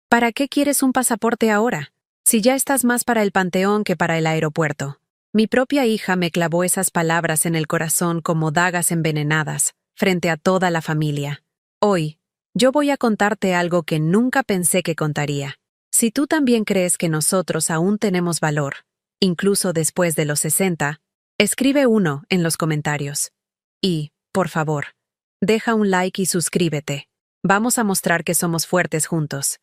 ¿Para qué quieres un pasaporte ahora? Si ya estás más para el panteón que para el aeropuerto. Mi propia hija me clavó esas palabras en el corazón como dagas envenenadas, frente a toda la familia. Hoy, yo voy a contarte algo que nunca pensé que contaría. Si tú también crees que nosotros aún tenemos valor, incluso después de los 60, escribe 1 en los comentarios. Y, por favor, deja un like y suscríbete. Vamos a mostrar que somos fuertes juntos.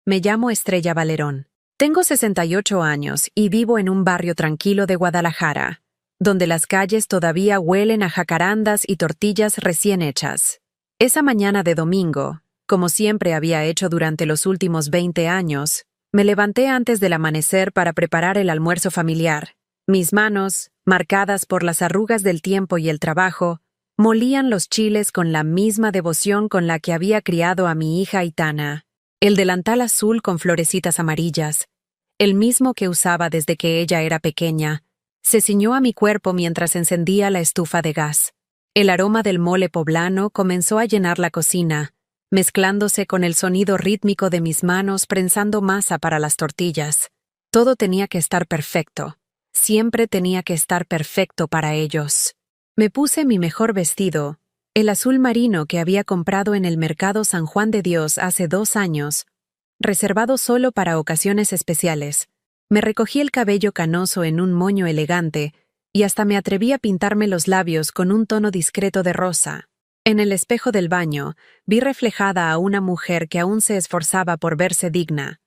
Me llamo Estrella Valerón. Tengo 68 años y vivo en un barrio tranquilo de Guadalajara, donde las calles todavía huelen a jacarandas y tortillas recién hechas. Esa mañana de domingo, como siempre había hecho durante los últimos 20 años, me levanté antes del amanecer para preparar el almuerzo familiar. Mis manos, marcadas por las arrugas del tiempo y el trabajo, molían los chiles con la misma devoción con la que había criado a mi hija Aitana. El delantal azul con florecitas amarillas, el mismo que usaba desde que ella era pequeña, se ciñó a mi cuerpo mientras encendía la estufa de gas. El aroma del mole poblano comenzó a llenar la cocina, mezclándose con el sonido rítmico de mis manos prensando masa para las tortillas. Todo tenía que estar perfecto. Siempre tenía que estar perfecto para ellos. Me puse mi mejor vestido, el azul marino que había comprado en el mercado San Juan de Dios hace 2 años, reservado solo para ocasiones especiales. Me recogí el cabello canoso en un moño elegante y hasta me atreví a pintarme los labios con un tono discreto de rosa. En el espejo del baño, vi reflejada a una mujer que aún se esforzaba por verse digna,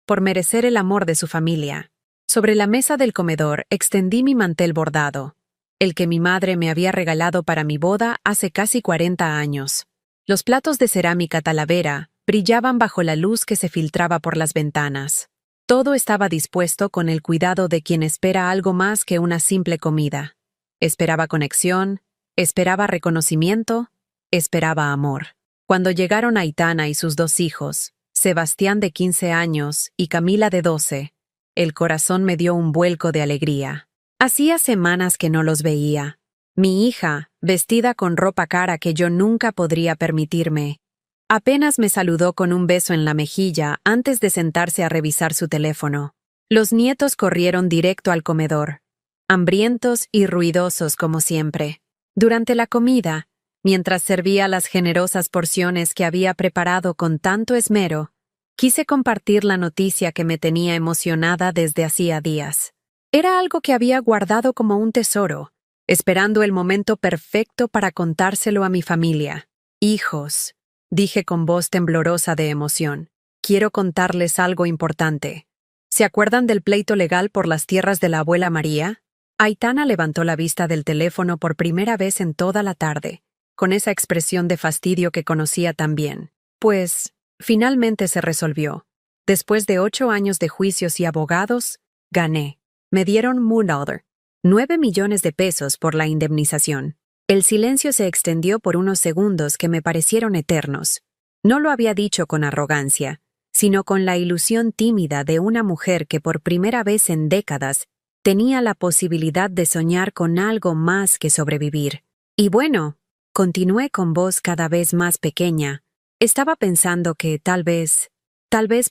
por merecer el amor de su familia. Sobre la mesa del comedor extendí mi mantel bordado, el que mi madre me había regalado para mi boda hace casi 40 años. Los platos de cerámica Talavera brillaban bajo la luz que se filtraba por las ventanas. Todo estaba dispuesto con el cuidado de quien espera algo más que una simple comida. Esperaba conexión, esperaba reconocimiento, esperaba amor. Cuando llegaron Aitana y sus 2 hijos, Sebastián de 15 años y Camila de 12, el corazón me dio un vuelco de alegría. Hacía semanas que no los veía. Mi hija, vestida con ropa cara que yo nunca podría permitirme, apenas me saludó con un beso en la mejilla antes de sentarse a revisar su teléfono. Los nietos corrieron directo al comedor, hambrientos y ruidosos como siempre. Durante la comida, mientras servía las generosas porciones que había preparado con tanto esmero, quise compartir la noticia que me tenía emocionada desde hacía días. Era algo que había guardado como un tesoro, esperando el momento perfecto para contárselo a mi familia. Hijos, dije con voz temblorosa de emoción, quiero contarles algo importante. ¿Se acuerdan del pleito legal por las tierras de la abuela María? Aitana levantó la vista del teléfono por primera vez en toda la tarde, con esa expresión de fastidio que conocía tan bien. Pues, finalmente se resolvió. Después de 8 años de juicios y abogados, gané. Me dieron $9 millones de pesos por la indemnización. El silencio se extendió por unos segundos que me parecieron eternos. No lo había dicho con arrogancia, sino con la ilusión tímida de una mujer que por primera vez en décadas tenía la posibilidad de soñar con algo más que sobrevivir. Y bueno, continué con voz cada vez más pequeña. Estaba pensando que tal vez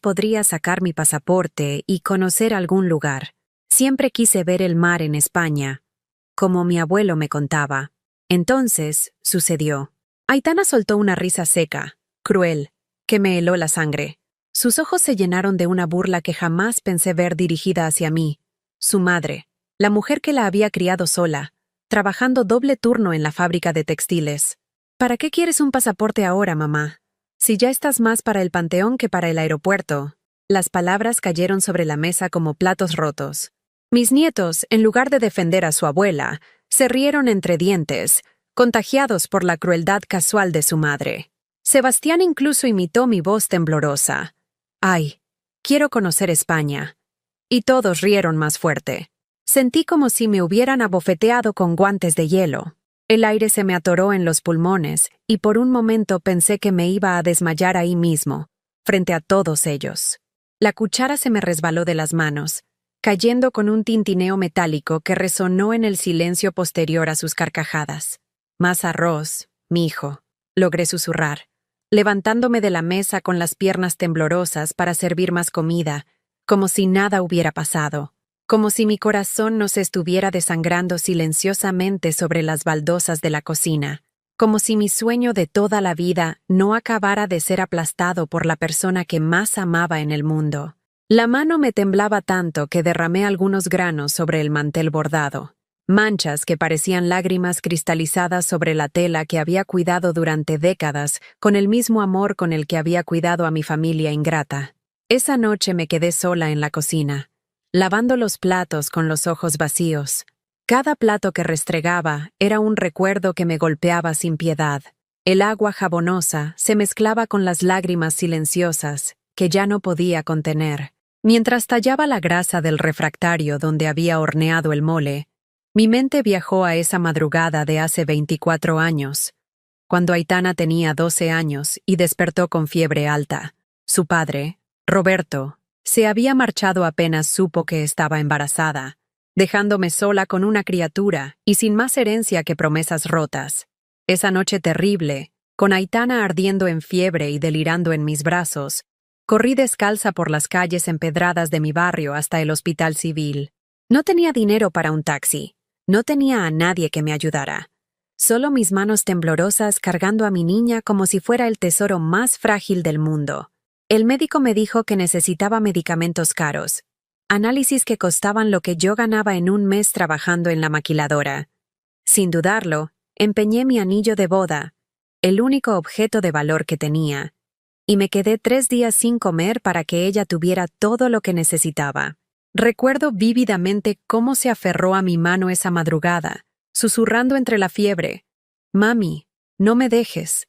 podría sacar mi pasaporte y conocer algún lugar. Siempre quise ver el mar en España, como mi abuelo me contaba. Entonces, sucedió. Aitana soltó una risa seca, cruel, que me heló la sangre. Sus ojos se llenaron de una burla que jamás pensé ver dirigida hacia mí. Su madre, la mujer que la había criado sola, trabajando doble turno en la fábrica de textiles. ¿Para qué quieres un pasaporte ahora, mamá? Si ya estás más para el panteón que para el aeropuerto. Las palabras cayeron sobre la mesa como platos rotos. Mis nietos, en lugar de defender a su abuela, se rieron entre dientes, contagiados por la crueldad casual de su madre. Sebastián incluso imitó mi voz temblorosa. «Ay, quiero conocer España». Y todos rieron más fuerte. Sentí como si me hubieran abofeteado con guantes de hielo. El aire se me atoró en los pulmones y por un momento pensé que me iba a desmayar ahí mismo, frente a todos ellos. La cuchara se me resbaló de las manos, cayendo con un tintineo metálico que resonó en el silencio posterior a sus carcajadas. «Más arroz, mijo», logré susurrar. levantándome de la mesa con las piernas temblorosas para servir más comida, como si nada hubiera pasado, como si mi corazón no se estuviera desangrando silenciosamente sobre las baldosas de la cocina, como si mi sueño de toda la vida no acabara de ser aplastado por la persona que más amaba en el mundo. La mano me temblaba tanto que derramé algunos granos sobre el mantel bordado, manchas que parecían lágrimas cristalizadas sobre la tela que había cuidado durante décadas con el mismo amor con el que había cuidado a mi familia ingrata. Esa noche me quedé sola en la cocina, lavando los platos con los ojos vacíos. Cada plato que restregaba era un recuerdo que me golpeaba sin piedad. El agua jabonosa se mezclaba con las lágrimas silenciosas que ya no podía contener. Mientras tallaba la grasa del refractario donde había horneado el mole, mi mente viajó a esa madrugada de hace 24 años, cuando Aitana tenía 12 años y despertó con fiebre alta. Su padre, Roberto, se había marchado apenas supo que estaba embarazada, dejándome sola con una criatura y sin más herencia que promesas rotas. Esa noche terrible, con Aitana ardiendo en fiebre y delirando en mis brazos, corrí descalza por las calles empedradas de mi barrio hasta el hospital civil. No tenía dinero para un taxi, no tenía a nadie que me ayudara. Solo mis manos temblorosas cargando a mi niña como si fuera el tesoro más frágil del mundo. El médico me dijo que necesitaba medicamentos caros, análisis que costaban lo que yo ganaba en un mes trabajando en la maquiladora. Sin dudarlo, empeñé mi anillo de boda, el único objeto de valor que tenía, y me quedé 3 días sin comer para que ella tuviera todo lo que necesitaba. Recuerdo vívidamente cómo se aferró a mi mano esa madrugada, susurrando entre la fiebre: «Mami, no me dejes.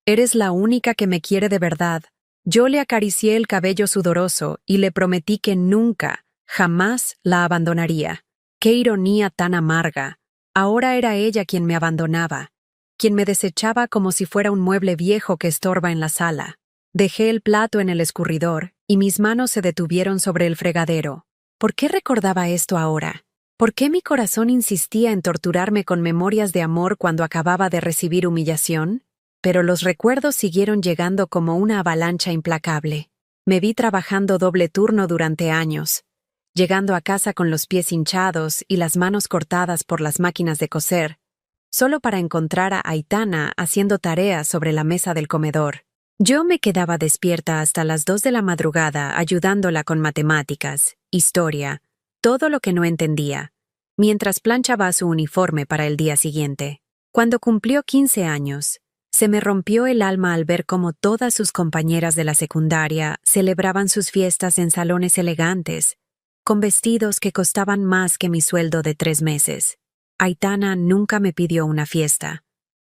Eres la única que me quiere de verdad». Yo le acaricié el cabello sudoroso y le prometí que nunca, jamás la abandonaría. ¡Qué ironía tan amarga! Ahora era ella quien me abandonaba, quien me desechaba como si fuera un mueble viejo que estorba en la sala. Dejé el plato en el escurridor y mis manos se detuvieron sobre el fregadero. ¿Por qué recordaba esto ahora? ¿Por qué mi corazón insistía en torturarme con memorias de amor cuando acababa de recibir humillación? Pero los recuerdos siguieron llegando como una avalancha implacable. Me vi trabajando doble turno durante años, llegando a casa con los pies hinchados y las manos cortadas por las máquinas de coser, solo para encontrar a Aitana haciendo tareas sobre la mesa del comedor. Yo me quedaba despierta hasta las 2 de la madrugada ayudándola con matemáticas, historia, todo lo que no entendía, mientras planchaba su uniforme para el día siguiente. Cuando cumplió 15 años, se me rompió el alma al ver cómo todas sus compañeras de la secundaria celebraban sus fiestas en salones elegantes, con vestidos que costaban más que mi sueldo de 3 meses. Aitana nunca me pidió una fiesta,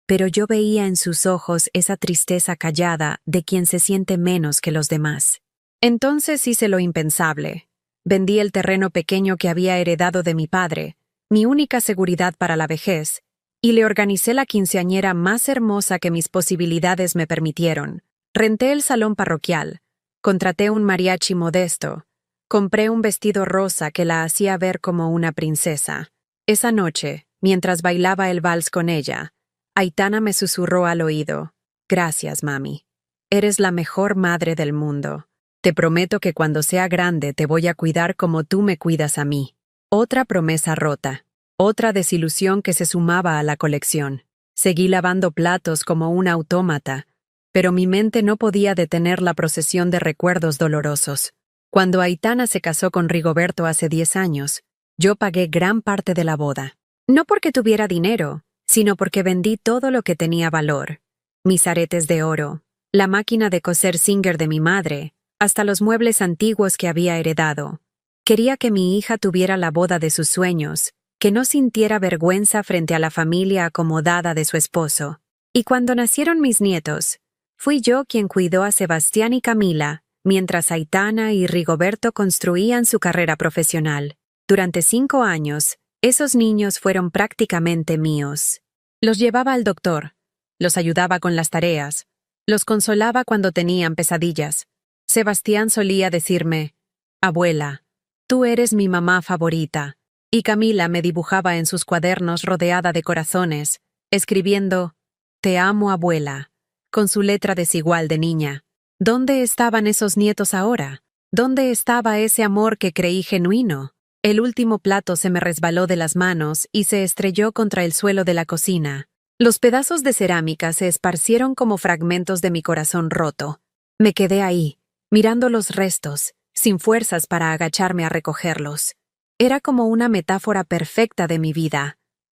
pero yo veía en sus ojos esa tristeza callada de quien se siente menos que los demás. Entonces hice lo impensable. Vendí el terreno pequeño que había heredado de mi padre, mi única seguridad para la vejez, y le organicé la quinceañera más hermosa que mis posibilidades me permitieron. Renté el salón parroquial, contraté un mariachi modesto, compré un vestido rosa que la hacía ver como una princesa. Esa noche, mientras bailaba el vals con ella, Aitana me susurró al oído: «Gracias, mami. Eres la mejor madre del mundo. Te prometo que cuando sea grande te voy a cuidar como tú me cuidas a mí». Otra promesa rota. Otra desilusión que se sumaba a la colección. Seguí lavando platos como un autómata, pero mi mente no podía detener la procesión de recuerdos dolorosos. Cuando Aitana se casó con Rigoberto hace 10 años, yo pagué gran parte de la boda. No porque tuviera dinero, sino porque vendí todo lo que tenía valor. Mis aretes de oro, la máquina de coser Singer de mi madre, hasta los muebles antiguos que había heredado. Quería que mi hija tuviera la boda de sus sueños, que no sintiera vergüenza frente a la familia acomodada de su esposo. Y cuando nacieron mis nietos, fui yo quien cuidó a Sebastián y Camila, mientras Aitana y Rigoberto construían su carrera profesional. Durante 5 años, esos niños fueron prácticamente míos. Los llevaba al doctor, los ayudaba con las tareas, los consolaba cuando tenían pesadillas. Sebastián solía decirme: «Abuela, tú eres mi mamá favorita». Y Camila me dibujaba en sus cuadernos rodeada de corazones, escribiendo: «Te amo, abuela. con su letra desigual de niña. ¿Dónde estaban esos nietos ahora? ¿Dónde estaba ese amor que creí genuino? El último plato se me resbaló de las manos y se estrelló contra el suelo de la cocina. Los pedazos de cerámica se esparcieron como fragmentos de mi corazón roto. Me quedé ahí, mirando los restos, sin fuerzas para agacharme a recogerlos. Era como una metáfora perfecta de mi vida.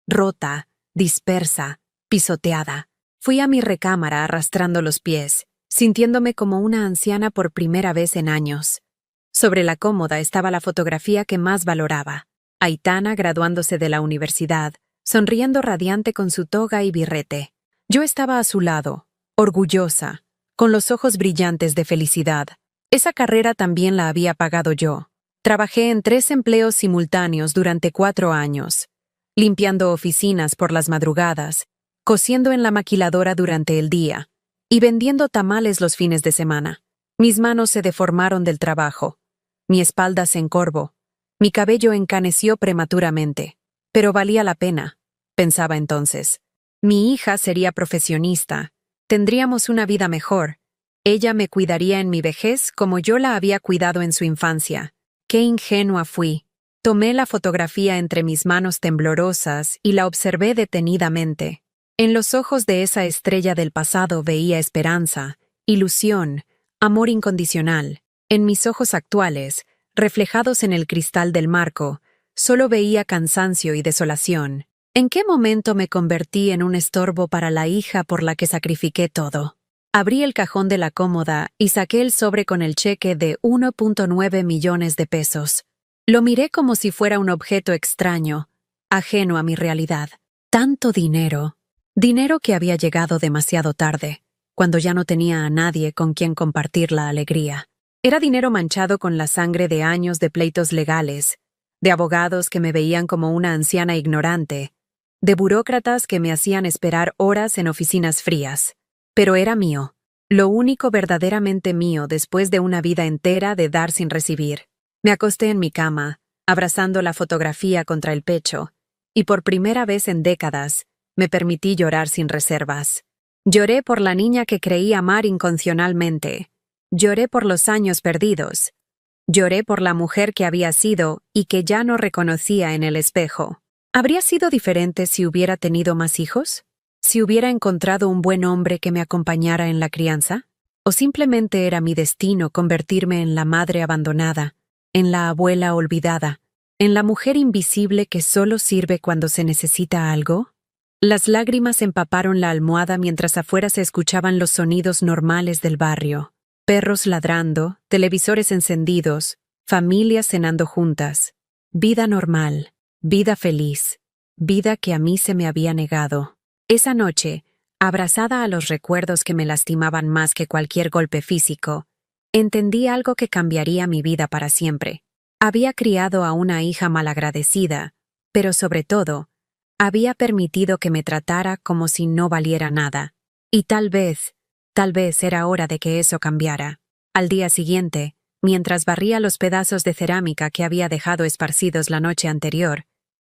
Rota, dispersa, pisoteada. Fui a mi recámara arrastrando los pies, sintiéndome como una anciana por primera vez en años. Sobre la cómoda estaba la fotografía que más valoraba. Aitana graduándose de la universidad, sonriendo radiante con su toga y birrete. Yo estaba a su lado, orgullosa, con los ojos brillantes de felicidad. Esa carrera también la había pagado yo. Trabajé en 3 empleos simultáneos durante 4 años, limpiando oficinas por las madrugadas, cosiendo en la maquiladora durante el día y vendiendo tamales los fines de semana. Mis manos se deformaron del trabajo, mi espalda se encorvó, mi cabello encaneció prematuramente. Pero valía la pena, pensaba entonces. Mi hija sería profesionista, tendríamos una vida mejor. Ella me cuidaría en mi vejez como yo la había cuidado en su infancia. Qué ingenua fui. Tomé la fotografía entre mis manos temblorosas y la observé detenidamente. En los ojos de esa estrella del pasado veía esperanza, ilusión, amor incondicional. En mis ojos actuales, reflejados en el cristal del marco, solo veía cansancio y desolación. ¿En qué momento me convertí en un estorbo para la hija por la que sacrifiqué todo? Abrí el cajón de la cómoda y saqué el sobre con el cheque de 1.9 millones de pesos. Lo miré como si fuera un objeto extraño, ajeno a mi realidad. Tanto dinero. Dinero que había llegado demasiado tarde, cuando ya no tenía a nadie con quien compartir la alegría. Era dinero manchado con la sangre de años de pleitos legales, de abogados que me veían como una anciana ignorante, de burócratas que me hacían esperar horas en oficinas frías. Pero era mío, lo único verdaderamente mío después de una vida entera de dar sin recibir. Me acosté en mi cama, abrazando la fotografía contra el pecho, y por primera vez en décadas, me permití llorar sin reservas. Lloré por la niña que creí amar incondicionalmente. Lloré por los años perdidos. Lloré por la mujer que había sido y que ya no reconocía en el espejo. ¿Habría sido diferente si hubiera tenido más hijos? ¿Si hubiera encontrado un buen hombre que me acompañara en la crianza? ¿O simplemente era mi destino convertirme en la madre abandonada, en la abuela olvidada, en la mujer invisible que solo sirve cuando se necesita algo? Las lágrimas empaparon la almohada mientras afuera se escuchaban los sonidos normales del barrio. Perros ladrando, televisores encendidos, familias cenando juntas. Vida normal, vida feliz, vida que a mí se me había negado. Esa noche, abrazada a los recuerdos que me lastimaban más que cualquier golpe físico, entendí algo que cambiaría mi vida para siempre. Había criado a una hija malagradecida, pero sobre todo, había permitido que me tratara como si no valiera nada. Y tal vez era hora de que eso cambiara. Al día siguiente, mientras barría los pedazos de cerámica que había dejado esparcidos la noche anterior,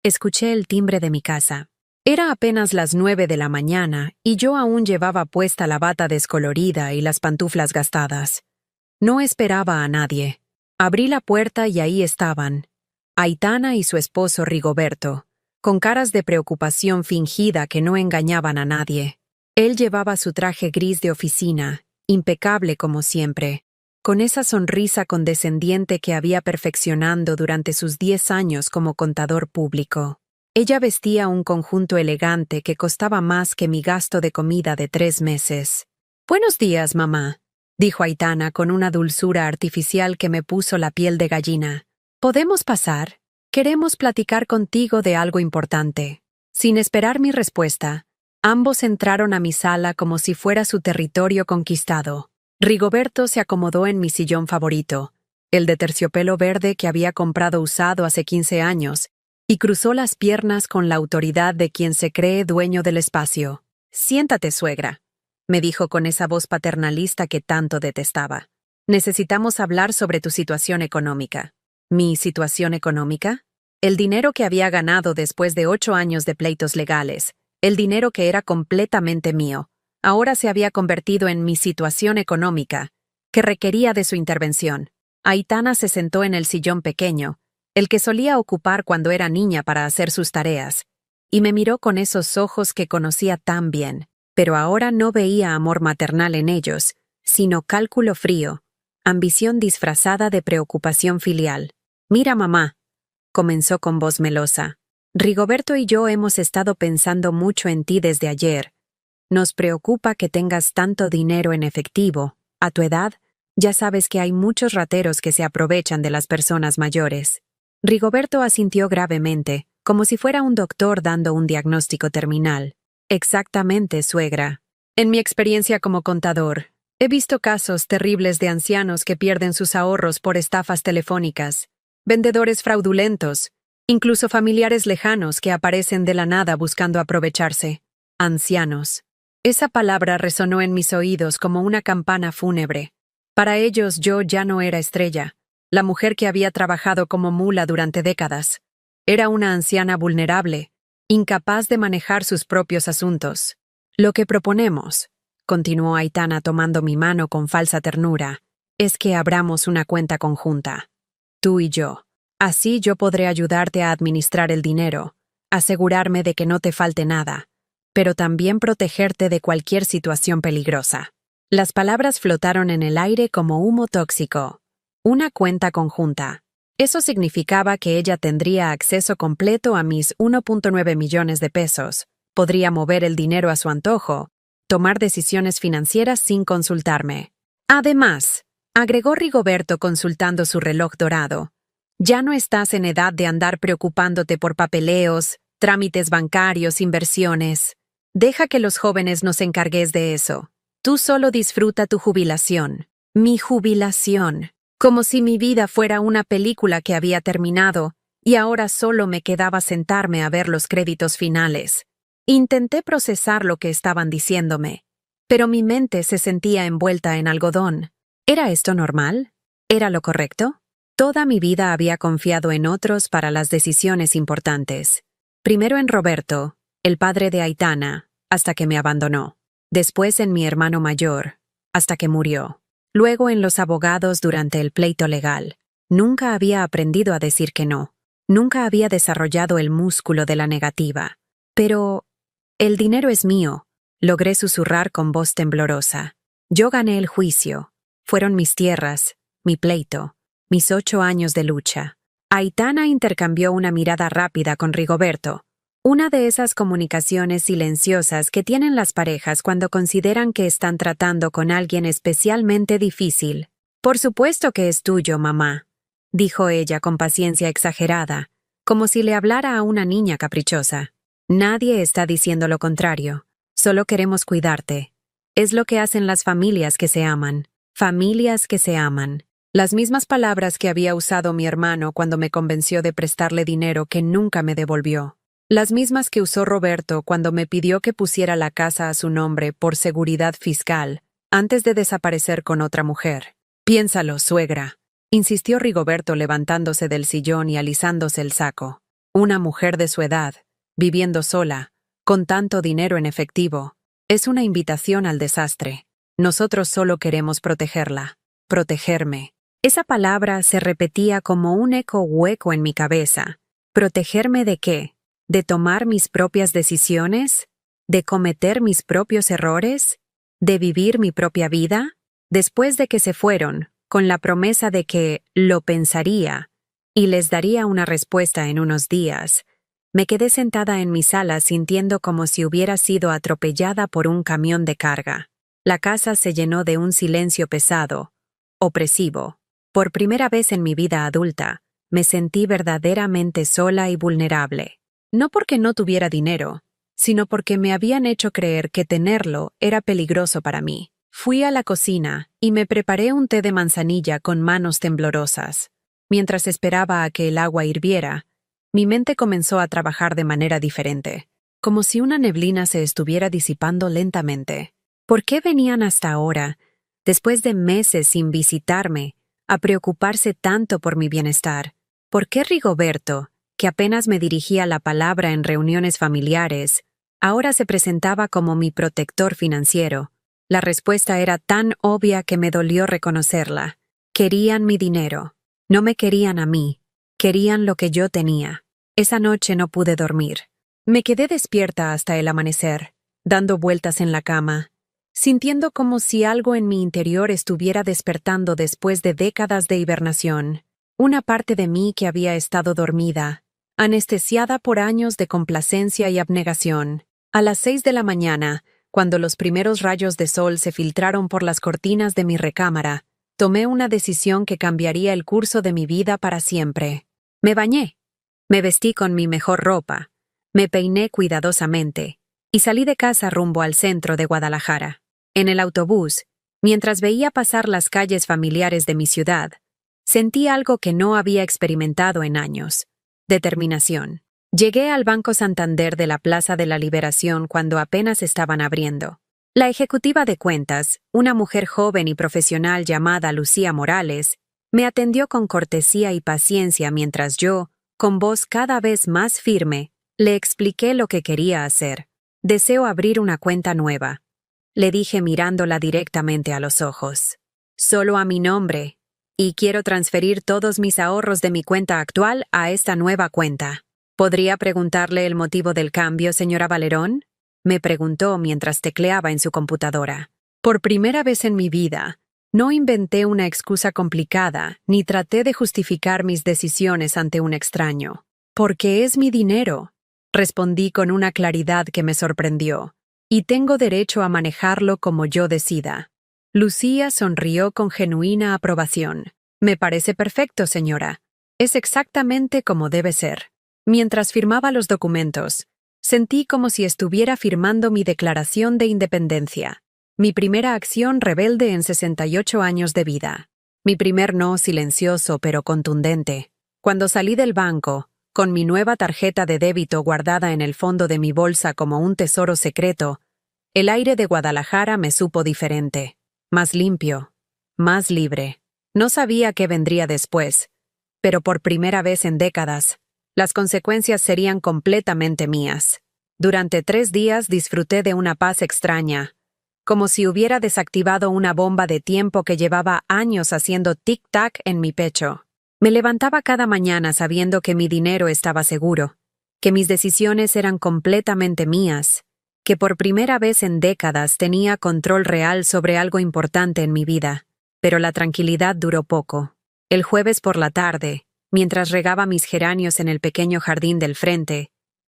escuché el timbre de mi casa. Era apenas las 9 de la mañana y yo aún llevaba puesta la bata descolorida y las pantuflas gastadas. No esperaba a nadie. Abrí la puerta y ahí estaban, Aitana y su esposo Rigoberto, con caras de preocupación fingida que no engañaban a nadie. Él llevaba su traje gris de oficina, impecable como siempre, con esa sonrisa condescendiente que había perfeccionando durante sus 10 años como contador público. Ella vestía un conjunto elegante que costaba más que mi gasto de comida de 3 meses. «Buenos días, mamá», dijo Aitana con una dulzura artificial que me puso la piel de gallina. «¿Podemos pasar? Queremos platicar contigo de algo importante». Sin esperar mi respuesta, ambos entraron a mi sala como si fuera su territorio conquistado. Rigoberto se acomodó en mi sillón favorito, el de terciopelo verde que había comprado usado hace 15 años, y cruzó las piernas con la autoridad de quien se cree dueño del espacio. «Siéntate, suegra», me dijo con esa voz paternalista que tanto detestaba. «Necesitamos hablar sobre tu situación económica». ¿Mi situación económica? El dinero que había ganado después de 8 años de pleitos legales, el dinero que era completamente mío, ahora se había convertido en mi situación económica, que requería de su intervención. Aitana se sentó en el sillón pequeño, el que solía ocupar cuando era niña para hacer sus tareas, y me miró con esos ojos que conocía tan bien, pero ahora no veía amor maternal en ellos, sino cálculo frío, ambición disfrazada de preocupación filial. «Mira, mamá», comenzó con voz melosa, «Rigoberto y yo hemos estado pensando mucho en ti desde ayer. Nos preocupa que tengas tanto dinero en efectivo. A tu edad, ya sabes que hay muchos rateros que se aprovechan de las personas mayores». Rigoberto asintió gravemente, como si fuera un doctor dando un diagnóstico terminal. «Exactamente, suegra. En mi experiencia como contador, he visto casos terribles de ancianos que pierden sus ahorros por estafas telefónicas, vendedores fraudulentos, incluso familiares lejanos que aparecen de la nada buscando aprovecharse. Ancianos. Esa palabra resonó en mis oídos como una campana fúnebre. Para ellos yo ya no era Estrella, la mujer que había trabajado como mula durante décadas. Era una anciana vulnerable, incapaz de manejar sus propios asuntos. Lo que proponemos, continuó Aitana tomando mi mano con falsa ternura, es que abramos una cuenta conjunta. Tú y yo. Así yo podré ayudarte a administrar el dinero, asegurarme de que no te falte nada, pero también protegerte de cualquier situación peligrosa. Las palabras flotaron en el aire como humo tóxico. Una cuenta conjunta. Eso significaba que ella tendría acceso completo a mis 1.9 millones de pesos, podría mover el dinero a su antojo, tomar decisiones financieras sin consultarme. Además, agregó Rigoberto consultando su reloj dorado, ya no estás en edad de andar preocupándote por papeleos, trámites bancarios, inversiones. Deja que los jóvenes nos encargues de eso. Tú solo disfruta tu jubilación. Mi jubilación. Como si mi vida fuera una película que había terminado, y ahora solo me quedaba sentarme a ver los créditos finales. Intenté procesar lo que estaban diciéndome, pero mi mente se sentía envuelta en algodón. ¿Era esto normal? ¿Era lo correcto? Toda mi vida había confiado en otros para las decisiones importantes. Primero en Roberto, el padre de Aitana, hasta que me abandonó. Después en mi hermano mayor, hasta que murió. Luego en los abogados durante el pleito legal. Nunca había aprendido a decir que no. Nunca había desarrollado el músculo de la negativa. Pero el dinero es mío, logré susurrar con voz temblorosa. Yo gané el juicio. Fueron mis tierras, mi pleito, mis 8 años de lucha. Aitana intercambió una mirada rápida con Rigoberto. Una de esas comunicaciones silenciosas que tienen las parejas cuando consideran que están tratando con alguien especialmente difícil. «Por supuesto que es tuyo, mamá», dijo ella con paciencia exagerada, como si le hablara a una niña caprichosa. «Nadie está diciendo lo contrario. Solo queremos cuidarte. Es lo que hacen las familias que se aman. Familias que se aman». Las mismas palabras que había usado mi hermano cuando me convenció de prestarle dinero que nunca me devolvió. Las mismas que usó Roberto cuando me pidió que pusiera la casa a su nombre por seguridad fiscal, antes de desaparecer con otra mujer. «Piénsalo, suegra», insistió Rigoberto levantándose del sillón y alisándose el saco. «Una mujer de su edad, viviendo sola, con tanto dinero en efectivo, es una invitación al desastre. Nosotros solo queremos protegerla. Protegerme». Esa palabra se repetía como un eco hueco en mi cabeza. ¿Protegerme de qué? ¿De tomar mis propias decisiones? ¿De cometer mis propios errores? ¿De vivir mi propia vida? Después de que se fueron, con la promesa de que lo pensaría y les daría una respuesta en unos días, me quedé sentada en mi sala sintiendo como si hubiera sido atropellada por un camión de carga. La casa se llenó de un silencio pesado, opresivo. Por primera vez en mi vida adulta, me sentí verdaderamente sola y vulnerable. No porque no tuviera dinero, sino porque me habían hecho creer que tenerlo era peligroso para mí. Fui a la cocina y me preparé un té de manzanilla con manos temblorosas. Mientras esperaba a que el agua hirviera, mi mente comenzó a trabajar de manera diferente, como si una neblina se estuviera disipando lentamente. ¿Por qué venían hasta ahora, después de meses sin visitarme, a preocuparse tanto por mi bienestar? ¿Por qué Rigoberto, que apenas me dirigía la palabra en reuniones familiares, Ahora se presentaba como mi protector financiero. La respuesta era tan obvia que me dolió reconocerla. Querían mi dinero. No me querían a mí. Querían lo que yo tenía. Esa noche no pude dormir. Me quedé despierta hasta el amanecer, dando vueltas en la cama, sintiendo como si algo en mi interior estuviera despertando después de décadas de hibernación. Una parte de mí que había estado dormida, anestesiada por años de complacencia y abnegación. A las 6 de la mañana, cuando los primeros rayos de sol se filtraron por las cortinas de mi recámara, tomé una decisión que cambiaría el curso de mi vida para siempre. Me bañé. Me vestí con mi mejor ropa. Me peiné cuidadosamente y salí de casa rumbo al centro de Guadalajara. En el autobús, mientras veía pasar las calles familiares de mi ciudad, sentí algo que no había experimentado en años: determinación. Llegué al Banco Santander de la Plaza de la Liberación cuando apenas estaban abriendo. La ejecutiva de cuentas, una mujer joven y profesional llamada Lucía Morales, me atendió con cortesía y paciencia mientras yo, con voz cada vez más firme, le expliqué lo que quería hacer. Deseo abrir una cuenta nueva, le dije mirándola directamente a los ojos. Solo a mi nombre, y quiero transferir todos mis ahorros de mi cuenta actual a esta nueva cuenta. ¿Podría preguntarle el motivo del cambio, señora Valerón?, me preguntó mientras tecleaba en su computadora. Por primera vez en mi vida, no inventé una excusa complicada ni traté de justificar mis decisiones ante un extraño. Porque es mi dinero, respondí con una claridad que me sorprendió, y tengo derecho a manejarlo como yo decida. Lucía sonrió con genuina aprobación. Me parece perfecto, señora. Es exactamente como debe ser. Mientras firmaba los documentos, sentí como si estuviera firmando mi declaración de independencia, mi primera acción rebelde en 68 años de vida, mi primer no silencioso pero contundente. Cuando salí del banco, con mi nueva tarjeta de débito guardada en el fondo de mi bolsa como un tesoro secreto, el aire de Guadalajara me supo diferente, más limpio, más libre. No sabía qué vendría después, pero por primera vez en décadas, las consecuencias serían completamente mías. Durante 3 días disfruté de una paz extraña, como si hubiera desactivado una bomba de tiempo que llevaba años haciendo tic-tac en mi pecho. Me levantaba cada mañana sabiendo que mi dinero estaba seguro, que mis decisiones eran completamente mías, que por primera vez en décadas tenía control real sobre algo importante en mi vida. Pero la tranquilidad duró poco. El jueves por la tarde, mientras regaba mis geranios en el pequeño jardín del frente,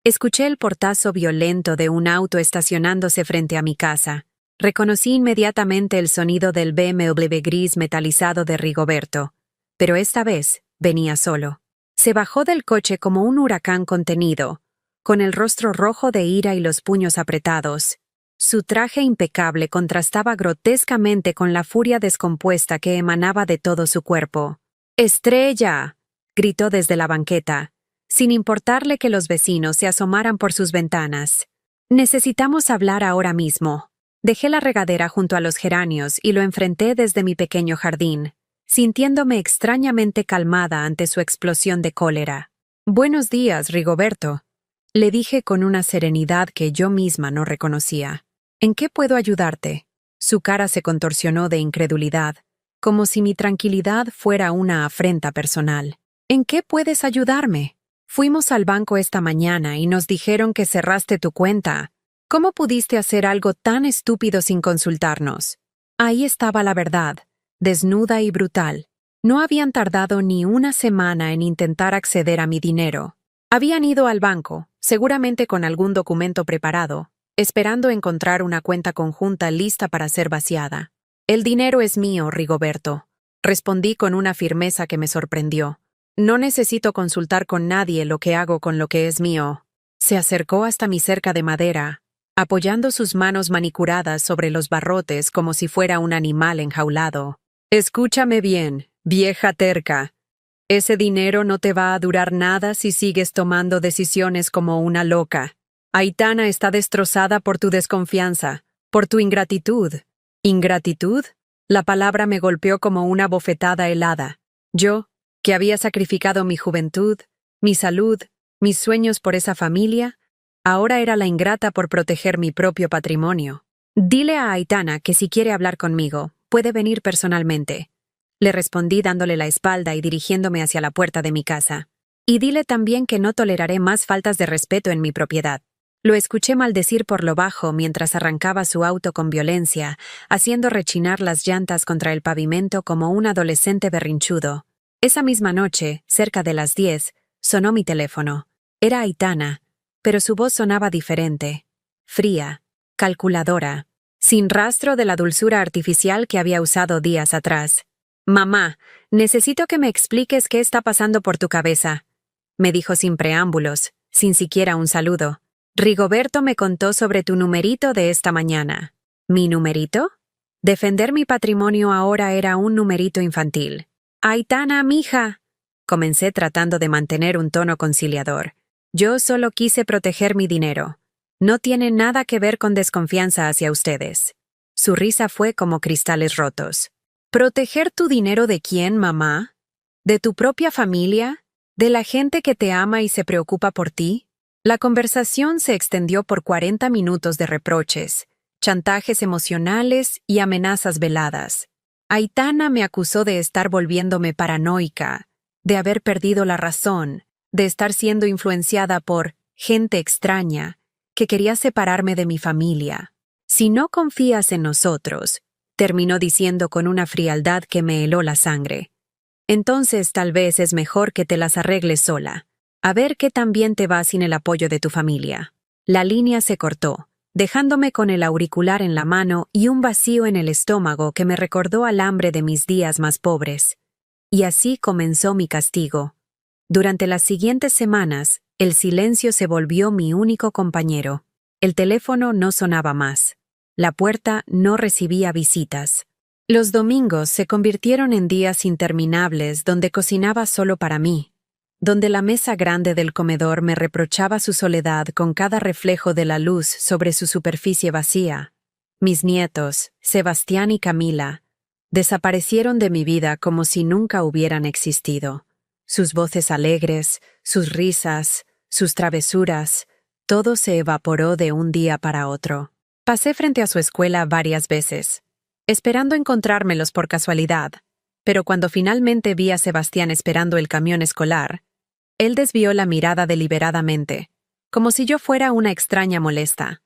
escuché el portazo violento de un auto estacionándose frente a mi casa. Reconocí inmediatamente el sonido del BMW gris metalizado de Rigoberto, pero esta vez venía solo. Se bajó del coche como un huracán contenido, con el rostro rojo de ira y los puños apretados. Su traje impecable contrastaba grotescamente con la furia descompuesta que emanaba de todo su cuerpo. ¡Estrella!, gritó desde la banqueta, sin importarle que los vecinos se asomaran por sus ventanas. Necesitamos hablar ahora mismo. Dejé la regadera junto a los geranios y lo enfrenté desde mi pequeño jardín, sintiéndome extrañamente calmada ante su explosión de cólera. Buenos días, Rigoberto, le dije con una serenidad que yo misma no reconocía. ¿En qué puedo ayudarte? Su cara se contorsionó de incredulidad, como si mi tranquilidad fuera una afrenta personal. ¿En qué puedes ayudarme? Fuimos al banco esta mañana y nos dijeron que cerraste tu cuenta. ¿Cómo pudiste hacer algo tan estúpido sin consultarnos? Ahí estaba la verdad, desnuda y brutal. No habían tardado ni una semana en intentar acceder a mi dinero. Habían ido al banco, seguramente con algún documento preparado, esperando encontrar una cuenta conjunta lista para ser vaciada. El dinero es mío, Rigoberto, respondí con una firmeza que me sorprendió. No necesito consultar con nadie lo que hago con lo que es mío. Se acercó hasta mi cerca de madera, apoyando sus manos manicuradas sobre los barrotes como si fuera un animal enjaulado. Escúchame bien, vieja terca. Ese dinero no te va a durar nada si sigues tomando decisiones como una loca. Aitana está destrozada por tu desconfianza, por tu ingratitud. ¿Ingratitud? La palabra me golpeó como una bofetada helada. Yo, que había sacrificado mi juventud, mi salud, mis sueños por esa familia, Ahora era la ingrata por proteger mi propio patrimonio. Dile a Aitana que si quiere hablar conmigo, puede venir personalmente. Le respondí dándole la espalda y dirigiéndome hacia la puerta de mi casa. Y dile también que no toleraré más faltas de respeto en mi propiedad. Lo escuché maldecir por lo bajo mientras arrancaba su auto con violencia, haciendo rechinar las llantas contra el pavimento como un adolescente berrinchudo. Esa misma noche, cerca de las 10, sonó mi teléfono. Era Aitana, pero su voz sonaba diferente, fría, calculadora, sin rastro de la dulzura artificial que había usado días atrás. «Mamá, necesito que me expliques qué está pasando por tu cabeza», me dijo sin preámbulos, sin siquiera un saludo. «Rigoberto me contó sobre tu numerito de esta mañana». ¿Mi numerito? Defender mi patrimonio ahora era un numerito infantil. «Aitana, mija», comencé tratando de mantener un tono conciliador. «Yo solo quise proteger mi dinero. No tiene nada que ver con desconfianza hacia ustedes». Su risa fue como cristales rotos. ¿Proteger tu dinero de quién, mamá? ¿De tu propia familia? ¿De la gente que te ama y se preocupa por ti? La conversación se extendió por 40 minutos de reproches, chantajes emocionales y amenazas veladas. Aitana me acusó de estar volviéndome paranoica, de haber perdido la razón, de estar siendo influenciada por gente extraña que quería separarme de mi familia. «Si no confías en nosotros», terminó diciendo con una frialdad que me heló la sangre, «entonces tal vez es mejor que te las arregles sola. A ver qué tan bien te va sin el apoyo de tu familia». La línea se cortó, dejándome con el auricular en la mano y un vacío en el estómago que me recordó al hambre de mis días más pobres. Y así comenzó mi castigo. Durante las siguientes semanas, el silencio se volvió mi único compañero. El teléfono no sonaba más. La puerta no recibía visitas. Los domingos se convirtieron en días interminables donde cocinaba solo para mí, donde la mesa grande del comedor me reprochaba su soledad con cada reflejo de la luz sobre su superficie vacía. Mis nietos, Sebastián y Camila, desaparecieron de mi vida como si nunca hubieran existido. Sus voces alegres, sus risas, sus travesuras, todo se evaporó de un día para otro. Pasé frente a su escuela varias veces, esperando encontrármelos por casualidad, pero cuando finalmente vi a Sebastián esperando el camión escolar, él desvió la mirada deliberadamente, como si yo fuera una extraña molesta.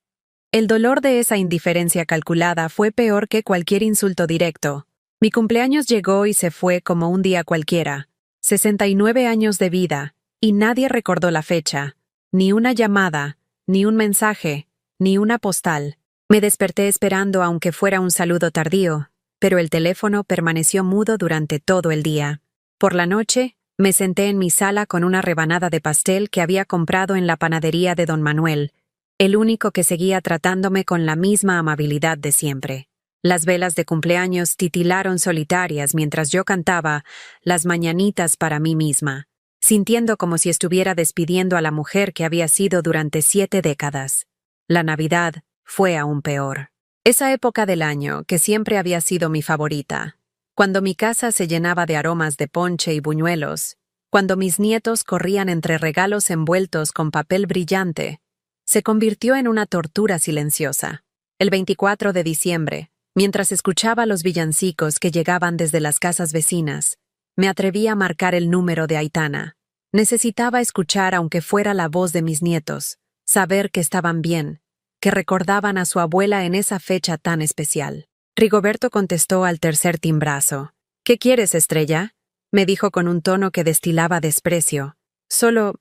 El dolor de esa indiferencia calculada fue peor que cualquier insulto directo. Mi cumpleaños llegó y se fue como un día cualquiera. 69 años de vida, y nadie recordó la fecha, ni una llamada, ni un mensaje, ni una postal. Me desperté esperando aunque fuera un saludo tardío, pero el teléfono permaneció mudo durante todo el día. Por la noche, me senté en mi sala con una rebanada de pastel que había comprado en la panadería de don Manuel, el único que seguía tratándome con la misma amabilidad de siempre. Las velas de cumpleaños titilaron solitarias mientras yo cantaba las mañanitas para mí misma, sintiendo como si estuviera despidiendo a la mujer que había sido durante 7 décadas. La Navidad fue aún peor. Esa época del año, que siempre había sido mi favorita, cuando mi casa se llenaba de aromas de ponche y buñuelos, cuando mis nietos corrían entre regalos envueltos con papel brillante, se convirtió en una tortura silenciosa. El 24 de diciembre, mientras escuchaba los villancicos que llegaban desde las casas vecinas, me atreví a marcar el número de Aitana. Necesitaba escuchar aunque fuera la voz de mis nietos, saber que estaban bien, que recordaban a su abuela en esa fecha tan especial. Rigoberto contestó al tercer timbrazo. «¿Qué quieres, Estrella?», me dijo con un tono que destilaba desprecio. Solo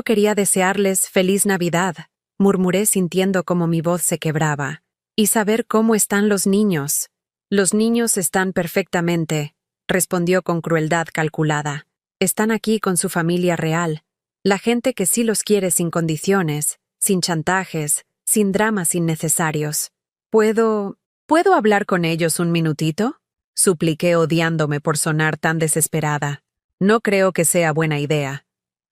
quería desearles feliz Navidad», murmuré sintiendo como mi voz se quebraba. «Y saber cómo están los niños». «Los niños están perfectamente», respondió con crueldad calculada. «Están aquí con su familia real, la gente que sí los quiere sin condiciones, sin chantajes, sin dramas innecesarios. ¿Puedo hablar con ellos un minutito?», supliqué odiándome por sonar tan desesperada. «No creo que sea buena idea.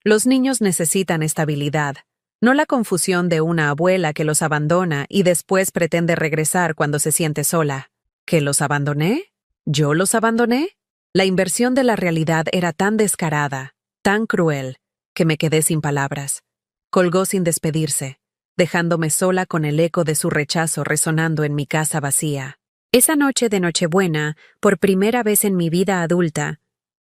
Los niños necesitan estabilidad, no la confusión de una abuela que los abandona y después pretende regresar cuando se siente sola». ¿Que los abandoné? ¿Yo los abandoné? La inversión de la realidad era tan descarada, tan cruel, que me quedé sin palabras. Colgó sin despedirse. dejándome sola con el eco de su rechazo resonando en mi casa vacía. Esa noche de Nochebuena, por primera vez en mi vida adulta,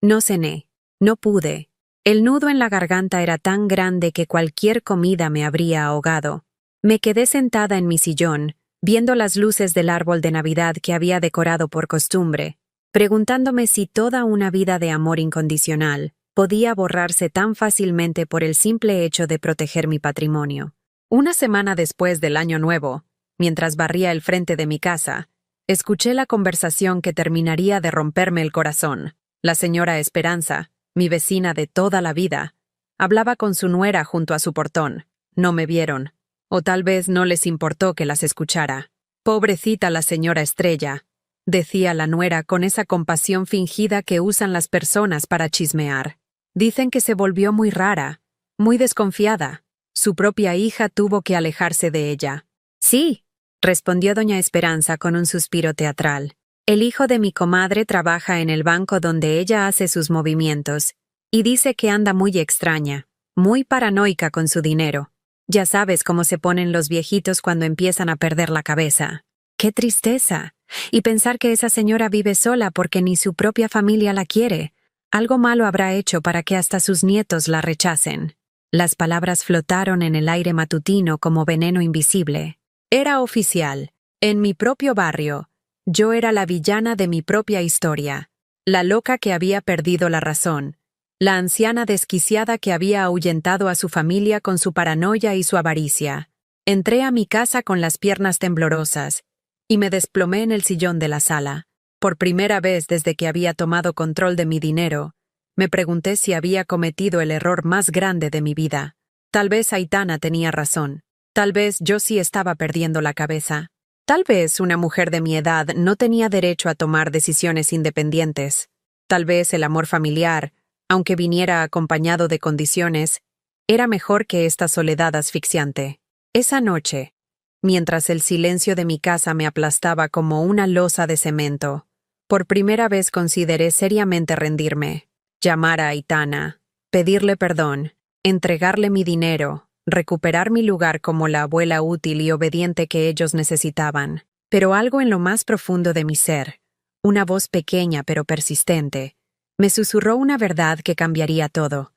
no cené, no pude. El nudo en la garganta era tan grande que cualquier comida me habría ahogado. Me quedé sentada en mi sillón, viendo las luces del árbol de Navidad que había decorado por costumbre, preguntándome si toda una vida de amor incondicional podía borrarse tan fácilmente por el simple hecho de proteger mi patrimonio. Una semana después del Año Nuevo, mientras barría el frente de mi casa, escuché la conversación que terminaría de romperme el corazón. La señora Esperanza, mi vecina de toda la vida, hablaba con su nuera junto a su portón. No me vieron, o tal vez no les importó que las escuchara. «Pobrecita la señora Estrella», decía la nuera con esa compasión fingida que usan las personas para chismear. «Dicen que se volvió muy rara, muy desconfiada. Su propia hija tuvo que alejarse de ella». «Sí», respondió doña Esperanza con un suspiro teatral. «El hijo de mi comadre trabaja en el banco donde ella hace sus movimientos, y dice que anda muy extraña, muy paranoica con su dinero. Ya sabes cómo se ponen los viejitos cuando empiezan a perder la cabeza. ¡Qué tristeza! Y pensar que esa señora vive sola porque ni su propia familia la quiere. Algo malo habrá hecho para que hasta sus nietos la rechacen». Las palabras flotaron en el aire matutino como veneno invisible. Era oficial. En mi propio barrio, yo era la villana de mi propia historia, la loca que había perdido la razón, la anciana desquiciada que había ahuyentado a su familia con su paranoia y su avaricia. Entré a mi casa con las piernas temblorosas y me desplomé en el sillón de la sala. Por primera vez desde que había tomado control de mi dinero, me pregunté si había cometido el error más grande de mi vida. Tal vez Aitana tenía razón. Tal vez yo sí estaba perdiendo la cabeza. Tal vez una mujer de mi edad no tenía derecho a tomar decisiones independientes. Tal vez el amor familiar, aunque viniera acompañado de condiciones, era mejor que esta soledad asfixiante. Esa noche, mientras el silencio de mi casa me aplastaba como una losa de cemento, por primera vez consideré seriamente rendirme. Llamar a Aitana, pedirle perdón, entregarle mi dinero, recuperar mi lugar como la abuela útil y obediente que ellos necesitaban. Pero algo en lo más profundo de mi ser, una voz pequeña pero persistente, me susurró una verdad que cambiaría todo.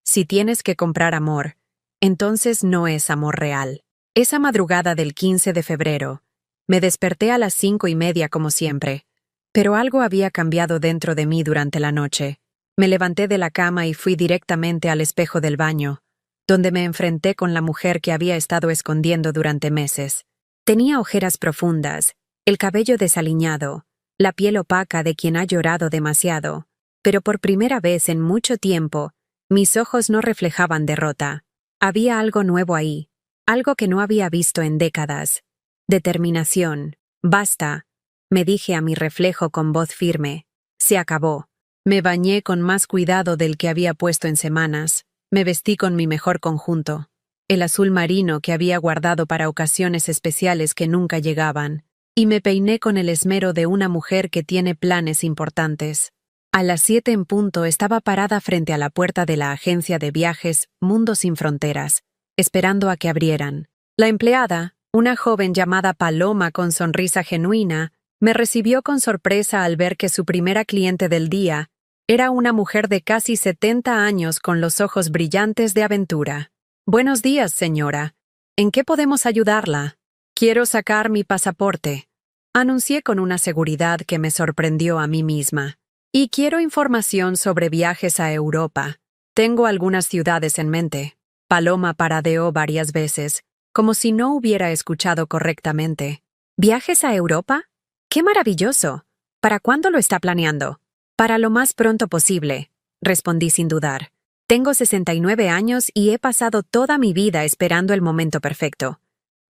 Si tienes que comprar amor, entonces no es amor real. Esa madrugada del 15 de febrero, me desperté a las 5:30 como siempre, pero algo había cambiado dentro de mí durante la noche. Me levanté de la cama y fui directamente al espejo del baño, donde me enfrenté con la mujer que había estado escondiendo durante meses. Tenía ojeras profundas, el cabello desaliñado, la piel opaca de quien ha llorado demasiado, pero por primera vez en mucho tiempo, mis ojos no reflejaban derrota. Había algo nuevo ahí, algo que no había visto en décadas. Determinación. «Basta», me dije a mi reflejo con voz firme. «Se acabó». Me bañé con más cuidado del que había puesto en semanas. Me vestí con mi mejor conjunto, el azul marino que había guardado para ocasiones especiales que nunca llegaban, y me peiné con el esmero de una mujer que tiene planes importantes. A las 7 en punto estaba parada frente a la puerta de la agencia de viajes Mundo Sin Fronteras, esperando a que abrieran. La empleada, una joven llamada Paloma con sonrisa genuina, me recibió con sorpresa al ver que su primera cliente del día era una mujer de casi 70 años con los ojos brillantes de aventura. «Buenos días, señora. ¿En qué podemos ayudarla?» «Quiero sacar mi pasaporte», anuncié con una seguridad que me sorprendió a mí misma. «Y quiero información sobre viajes a Europa. Tengo algunas ciudades en mente». Paloma paradeó varias veces, como si no hubiera escuchado correctamente. «¿Viajes a Europa? ¡Qué maravilloso! ¿Para cuándo lo está planeando?» «Para lo más pronto posible», respondí sin dudar. «Tengo 69 años y he pasado toda mi vida esperando el momento perfecto.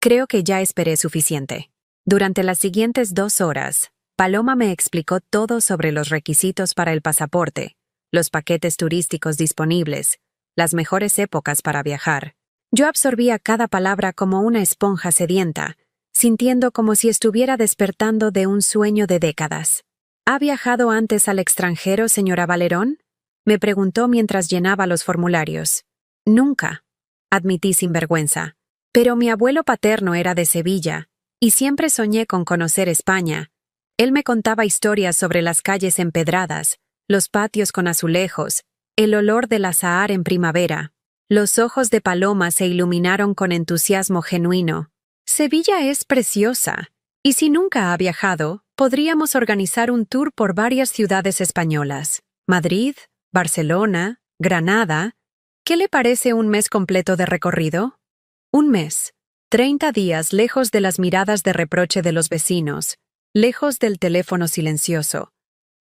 Creo que ya esperé suficiente». Durante las siguientes 2 horas, Paloma me explicó todo sobre los requisitos para el pasaporte, los paquetes turísticos disponibles, las mejores épocas para viajar. Yo absorbía cada palabra como una esponja sedienta, sintiendo como si estuviera despertando de un sueño de décadas. «¿Ha viajado antes al extranjero, señora Valerón?», me preguntó mientras llenaba los formularios. «Nunca», admití sin vergüenza. Pero mi abuelo paterno era de Sevilla, y siempre soñé con conocer España. Él me contaba historias sobre las calles empedradas, los patios con azulejos, el olor del azahar en primavera. Los ojos de Paloma se iluminaron con entusiasmo genuino. Sevilla es preciosa, y si nunca ha viajado, podríamos organizar un tour por varias ciudades españolas. Madrid, Barcelona, Granada. ¿Qué le parece un mes completo de recorrido? Un mes. 30 días lejos de las miradas de reproche de los vecinos, lejos del teléfono silencioso,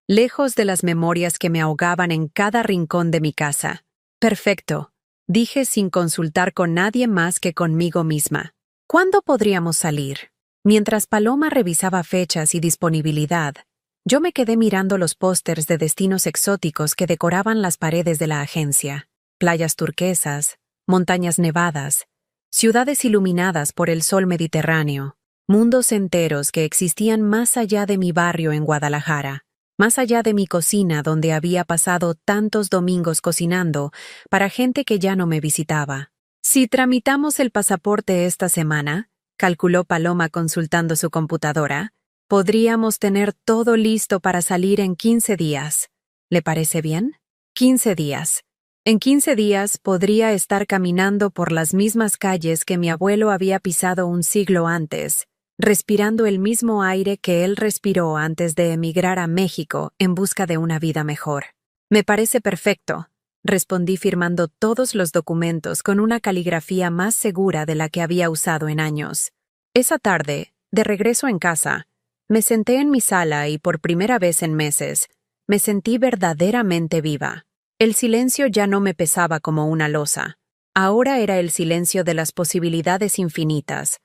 lejos de las memorias que me ahogaban en cada rincón de mi casa. Perfecto, dije sin consultar con nadie más que conmigo misma. ¿Cuándo podríamos salir? Mientras Paloma revisaba fechas y disponibilidad, yo me quedé mirando los pósters de destinos exóticos que decoraban las paredes de la agencia. Playas turquesas, montañas nevadas, ciudades iluminadas por el sol Mediterráneo, mundos enteros que existían más allá de mi barrio en Guadalajara, más allá de mi cocina donde había pasado tantos domingos cocinando para gente que ya no me visitaba. Si tramitamos el pasaporte esta semana, calculó Paloma consultando su computadora, podríamos tener todo listo para salir en 15 días. ¿Le parece bien? 15 días. En 15 días podría estar caminando por las mismas calles que mi abuelo había pisado un siglo antes, respirando el mismo aire que él respiró antes de emigrar a México en busca de una vida mejor. Me parece perfecto, respondí firmando todos los documentos con una caligrafía más segura de la que había usado en años. Esa tarde, de regreso en casa, me senté en mi sala y por primera vez en meses, me sentí verdaderamente viva. El silencio ya no me pesaba como una losa. Ahora era el silencio de las posibilidades infinitas,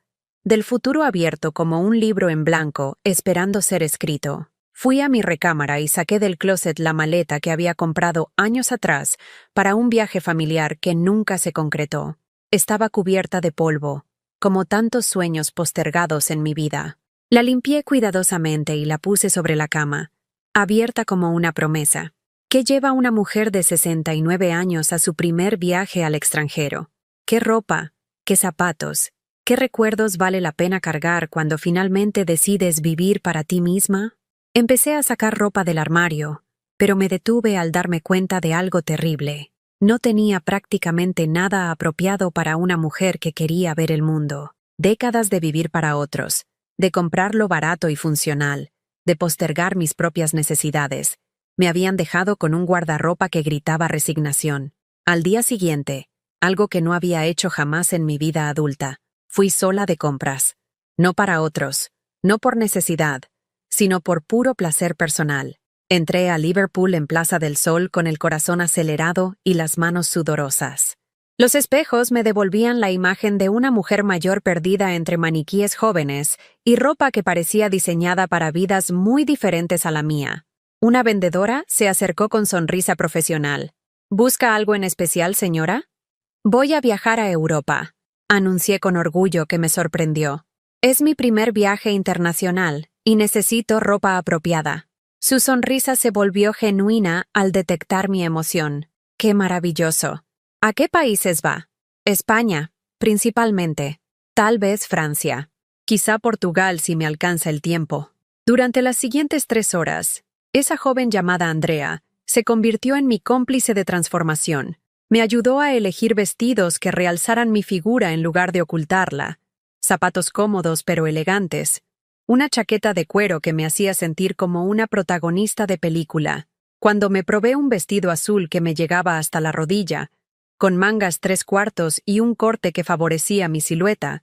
del futuro abierto como un libro en blanco, esperando ser escrito. Fui a mi recámara y saqué del closet la maleta que había comprado años atrás para un viaje familiar que nunca se concretó. Estaba cubierta de polvo, como tantos sueños postergados en mi vida. La limpié cuidadosamente y la puse sobre la cama, abierta como una promesa. ¿Qué lleva una mujer de 69 años a su primer viaje al extranjero? ¿Qué ropa? ¿Qué zapatos? ¿Qué recuerdos vale la pena cargar cuando finalmente decides vivir para ti misma? Empecé a sacar ropa del armario, pero me detuve al darme cuenta de algo terrible. No tenía prácticamente nada apropiado para una mujer que quería ver el mundo. Décadas de vivir para otros, de comprarlo barato y funcional, de postergar mis propias necesidades. Me habían dejado con un guardarropa que gritaba resignación. Al día siguiente, algo que no había hecho jamás en mi vida adulta, fui sola de compras. No para otros, no por necesidad, sino por puro placer personal. Entré a Liverpool en Plaza del Sol con el corazón acelerado y las manos sudorosas. Los espejos me devolvían la imagen de una mujer mayor perdida entre maniquíes jóvenes y ropa que parecía diseñada para vidas muy diferentes a la mía. Una vendedora se acercó con sonrisa profesional. ¿Busca algo en especial, señora? Voy a viajar a Europa, anuncié con orgullo que me sorprendió. Es mi primer viaje internacional y necesito ropa apropiada. Su sonrisa se volvió genuina al detectar mi emoción. ¡Qué maravilloso! ¿A qué países va? España, principalmente. Tal vez Francia. Quizá Portugal si me alcanza el tiempo. Durante las siguientes 3 horas, esa joven llamada Andrea se convirtió en mi cómplice de transformación. Me ayudó a elegir vestidos que realzaran mi figura en lugar de ocultarla, zapatos cómodos pero elegantes, una chaqueta de cuero que me hacía sentir como una protagonista de película. Cuando me probé un vestido azul que me llegaba hasta la rodilla, con mangas 3/4 y un corte que favorecía mi silueta,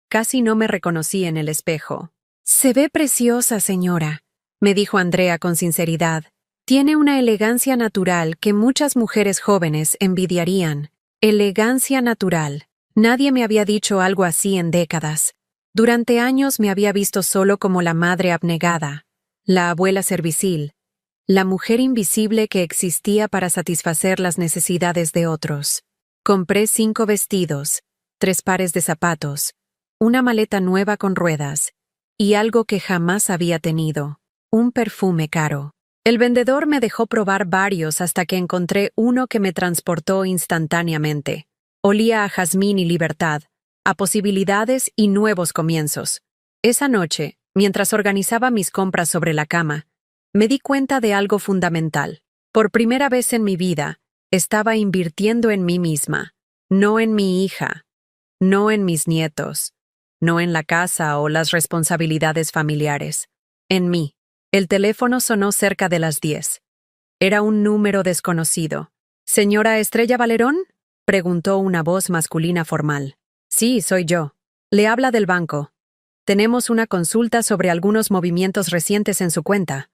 casi no me reconocí en el espejo. «Se ve preciosa, señora», me dijo Andrea con sinceridad. «Tiene una elegancia natural que muchas mujeres jóvenes envidiarían. Elegancia natural. Nadie me había dicho algo así en décadas. Durante años me había visto solo como la madre abnegada, la abuela servicil, la mujer invisible que existía para satisfacer las necesidades de otros. Compré 5 vestidos, 3 pares de zapatos, una maleta nueva con ruedas y algo que jamás había tenido, un perfume caro. El vendedor me dejó probar varios hasta que encontré uno que me transportó instantáneamente. Olía a jazmín y libertad, a posibilidades y nuevos comienzos. Esa noche, mientras organizaba mis compras sobre la cama, me di cuenta de algo fundamental. Por primera vez en mi vida, estaba invirtiendo en mí misma, no en mi hija, no en mis nietos, no en la casa o las responsabilidades familiares. En mí. El teléfono sonó cerca de las 10. Era un número desconocido. ¿Señora Estrella Valerón?, preguntó una voz masculina formal. Sí, soy yo. Le habla del banco. Tenemos una consulta sobre algunos movimientos recientes en su cuenta.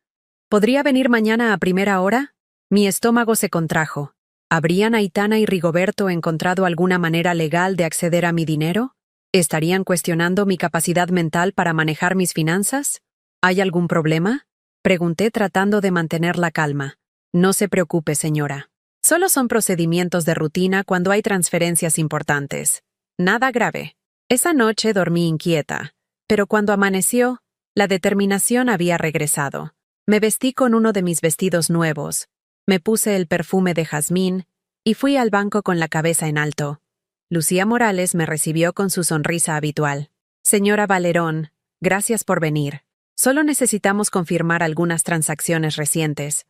¿Podría venir mañana a primera hora? Mi estómago se contrajo. ¿Habrían Aitana y Rigoberto encontrado alguna manera legal de acceder a mi dinero? ¿Estarían cuestionando mi capacidad mental para manejar mis finanzas? ¿Hay algún problema?, pregunté tratando de mantener la calma. No se preocupe, señora. Solo son procedimientos de rutina cuando hay transferencias importantes. Nada grave. Esa noche dormí inquieta, pero cuando amaneció, la determinación había regresado. Me vestí con uno de mis vestidos nuevos, me puse el perfume de jazmín y fui al banco con la cabeza en alto. Lucía Morales me recibió con su sonrisa habitual. Señora Valerón, gracias por venir. Solo necesitamos confirmar algunas transacciones recientes.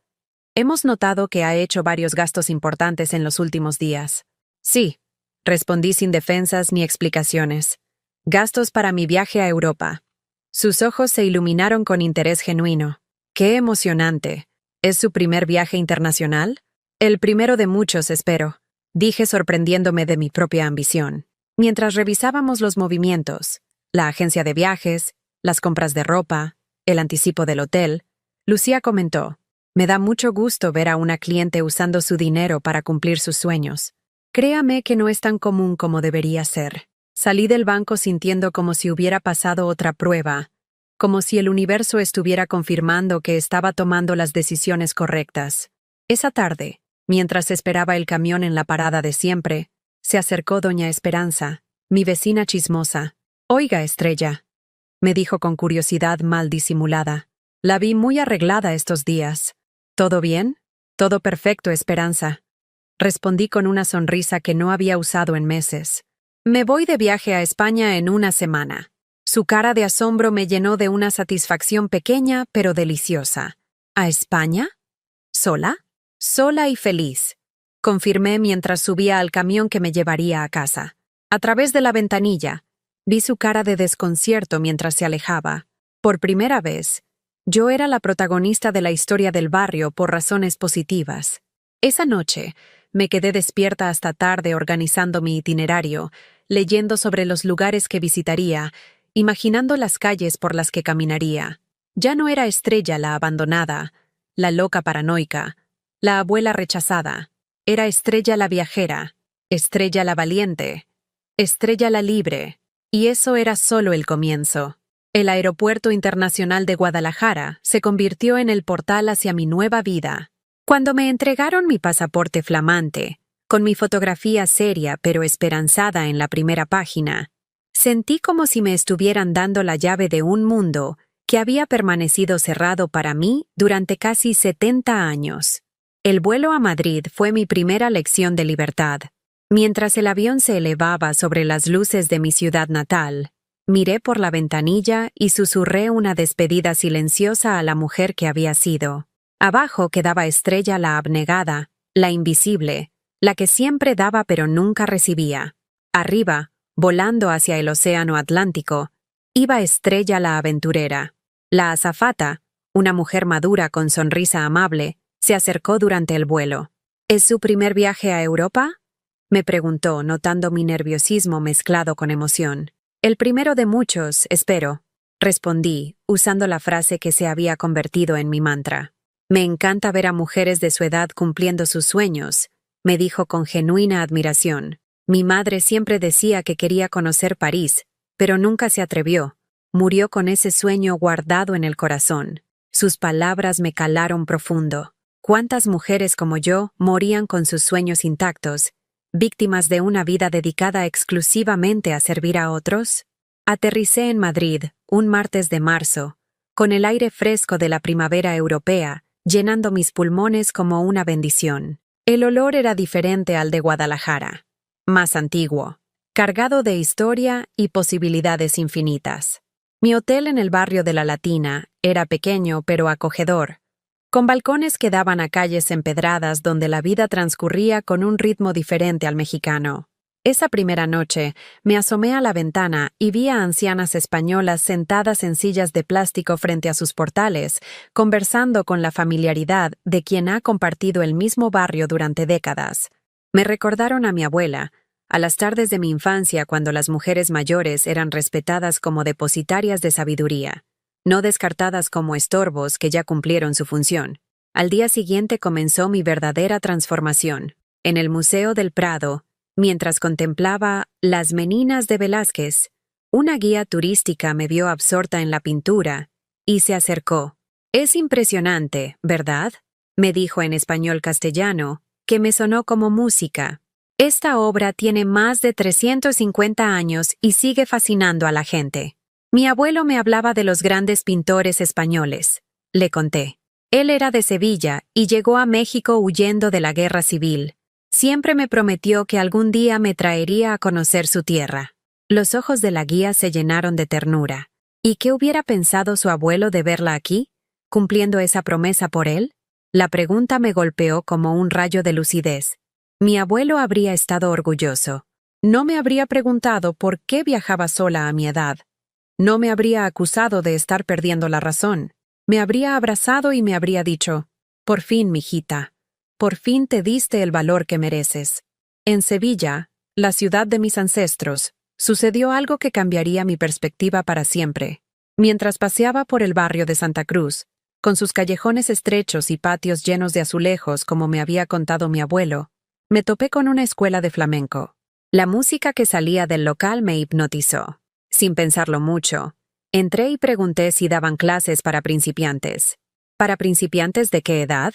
Hemos notado que ha hecho varios gastos importantes en los últimos días. Sí, respondí sin defensas ni explicaciones. Gastos para mi viaje a Europa. Sus ojos se iluminaron con interés genuino. ¡Qué emocionante! ¿Es su primer viaje internacional? El primero de muchos, espero, dije sorprendiéndome de mi propia ambición. Mientras revisábamos los movimientos, la agencia de viajes, las compras de ropa, el anticipo del hotel, Lucía comentó: me da mucho gusto ver a una cliente usando su dinero para cumplir sus sueños. Créame que no es tan común como debería ser. Salí del banco sintiendo como si hubiera pasado otra prueba, como si el universo estuviera confirmando que estaba tomando las decisiones correctas. Esa tarde, mientras esperaba el camión en la parada de siempre, se acercó doña Esperanza, mi vecina chismosa. Oiga, Estrella, me dijo con curiosidad mal disimulada. La vi muy arreglada estos días. ¿Todo bien? Todo perfecto, Esperanza. Respondí con una sonrisa que no había usado en meses. Me voy de viaje a España en una semana. Su cara de asombro me llenó de una satisfacción pequeña pero deliciosa. ¿A España? ¿Sola? Sola y feliz, confirmé mientras subía al camión que me llevaría a casa. A través de la ventanilla, vi su cara de desconcierto mientras se alejaba. Por primera vez, yo era la protagonista de la historia del barrio por razones positivas. Esa noche, me quedé despierta hasta tarde organizando mi itinerario, leyendo sobre los lugares que visitaría, imaginando las calles por las que caminaría. Ya no era Estrella la abandonada, la loca paranoica, la abuela rechazada. Era Estrella la viajera, Estrella la valiente, Estrella la libre. Y eso era solo el comienzo. El Aeropuerto Internacional de Guadalajara se convirtió en el portal hacia mi nueva vida. Cuando me entregaron mi pasaporte flamante, con mi fotografía seria pero esperanzada en la primera página, sentí como si me estuvieran dando la llave de un mundo que había permanecido cerrado para mí durante casi 70 años. El vuelo a Madrid fue mi primera lección de libertad. Mientras el avión se elevaba sobre las luces de mi ciudad natal, miré por la ventanilla y susurré una despedida silenciosa a la mujer que había sido. Abajo quedaba Estrella la abnegada, la invisible, la que siempre daba pero nunca recibía. Arriba, volando hacia el océano Atlántico, iba Estrella la aventurera. La azafata, una mujer madura con sonrisa amable, se acercó durante el vuelo. ¿Es su primer viaje a Europa?, me preguntó, notando mi nerviosismo mezclado con emoción. El primero de muchos, espero, respondí, usando la frase que se había convertido en mi mantra. Me encanta ver a mujeres de su edad cumpliendo sus sueños, me dijo con genuina admiración. Mi madre siempre decía que quería conocer París, pero nunca se atrevió. Murió con ese sueño guardado en el corazón. Sus palabras me calaron profundo. ¿Cuántas mujeres como yo morían con sus sueños intactos, víctimas de una vida dedicada exclusivamente a servir a otros? Aterricé en Madrid, un martes de marzo, con el aire fresco de la primavera europea, llenando mis pulmones como una bendición. El olor era diferente al de Guadalajara, más antiguo, cargado de historia y posibilidades infinitas. Mi hotel en el barrio de La Latina era pequeño pero acogedor, con balcones que daban a calles empedradas donde la vida transcurría con un ritmo diferente al mexicano. Esa primera noche, me asomé a la ventana y vi a ancianas españolas sentadas en sillas de plástico frente a sus portales, conversando con la familiaridad de quien ha compartido el mismo barrio durante décadas. Me recordaron a mi abuela, a las tardes de mi infancia cuando las mujeres mayores eran respetadas como depositarias de sabiduría, no descartadas como estorbos que ya cumplieron su función. Al día siguiente comenzó mi verdadera transformación. En el Museo del Prado, mientras contemplaba Las Meninas de Velázquez, una guía turística me vio absorta en la pintura y se acercó. «Es impresionante, ¿verdad?», me dijo en español castellano, que me sonó como música. «Esta obra tiene más de 350 años y sigue fascinando a la gente». Mi abuelo me hablaba de los grandes pintores españoles. Le conté. Él era de Sevilla y llegó a México huyendo de la guerra civil. Siempre me prometió que algún día me traería a conocer su tierra. Los ojos de la guía se llenaron de ternura. ¿Y qué hubiera pensado su abuelo de verla aquí, cumpliendo esa promesa por él? La pregunta me golpeó como un rayo de lucidez. Mi abuelo habría estado orgulloso. No me habría preguntado por qué viajaba sola a mi edad. No me habría acusado de estar perdiendo la razón. Me habría abrazado y me habría dicho: «Por fin, mijita. Por fin te diste el valor que mereces». En Sevilla, la ciudad de mis ancestros, sucedió algo que cambiaría mi perspectiva para siempre. Mientras paseaba por el barrio de Santa Cruz, con sus callejones estrechos y patios llenos de azulejos como me había contado mi abuelo, me topé con una escuela de flamenco. La música que salía del local me hipnotizó. Sin pensarlo mucho, entré y pregunté si daban clases para principiantes. ¿Para principiantes de qué edad?,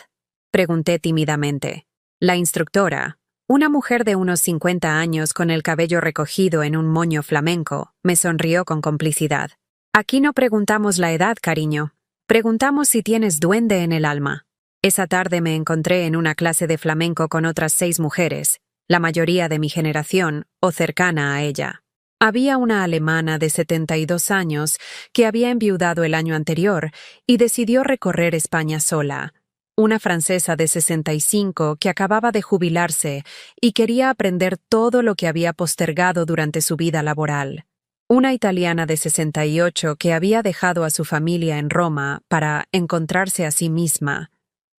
pregunté tímidamente. La instructora, una mujer de unos 50 años con el cabello recogido en un moño flamenco, me sonrió con complicidad. «Aquí no preguntamos la edad, cariño. Preguntamos si tienes duende en el alma». Esa tarde me encontré en una clase de flamenco con otras 6 mujeres, la mayoría de mi generación o cercana a ella. Había una alemana de 72 años que había enviudado el año anterior y decidió recorrer España sola. Una francesa de 65 que acababa de jubilarse y quería aprender todo lo que había postergado durante su vida laboral. Una italiana de 68 que había dejado a su familia en Roma para encontrarse a sí misma,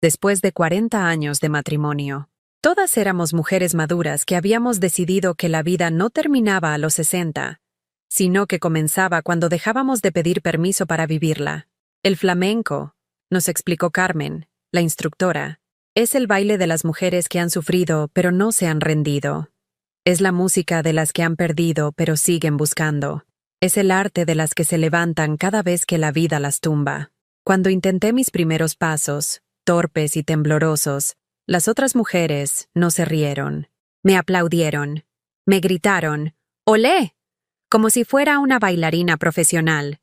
después de 40 años de matrimonio. Todas éramos mujeres maduras que habíamos decidido que la vida no terminaba a los 60, sino que comenzaba cuando dejábamos de pedir permiso para vivirla. El flamenco, nos explicó Carmen, la instructora, es el baile de las mujeres que han sufrido pero no se han rendido. Es la música de las que han perdido pero siguen buscando. Es el arte de las que se levantan cada vez que la vida las tumba. Cuando intenté mis primeros pasos, torpes y temblorosos, las otras mujeres no se rieron. Me aplaudieron. Me gritaron: «¡Olé!», como si fuera una bailarina profesional.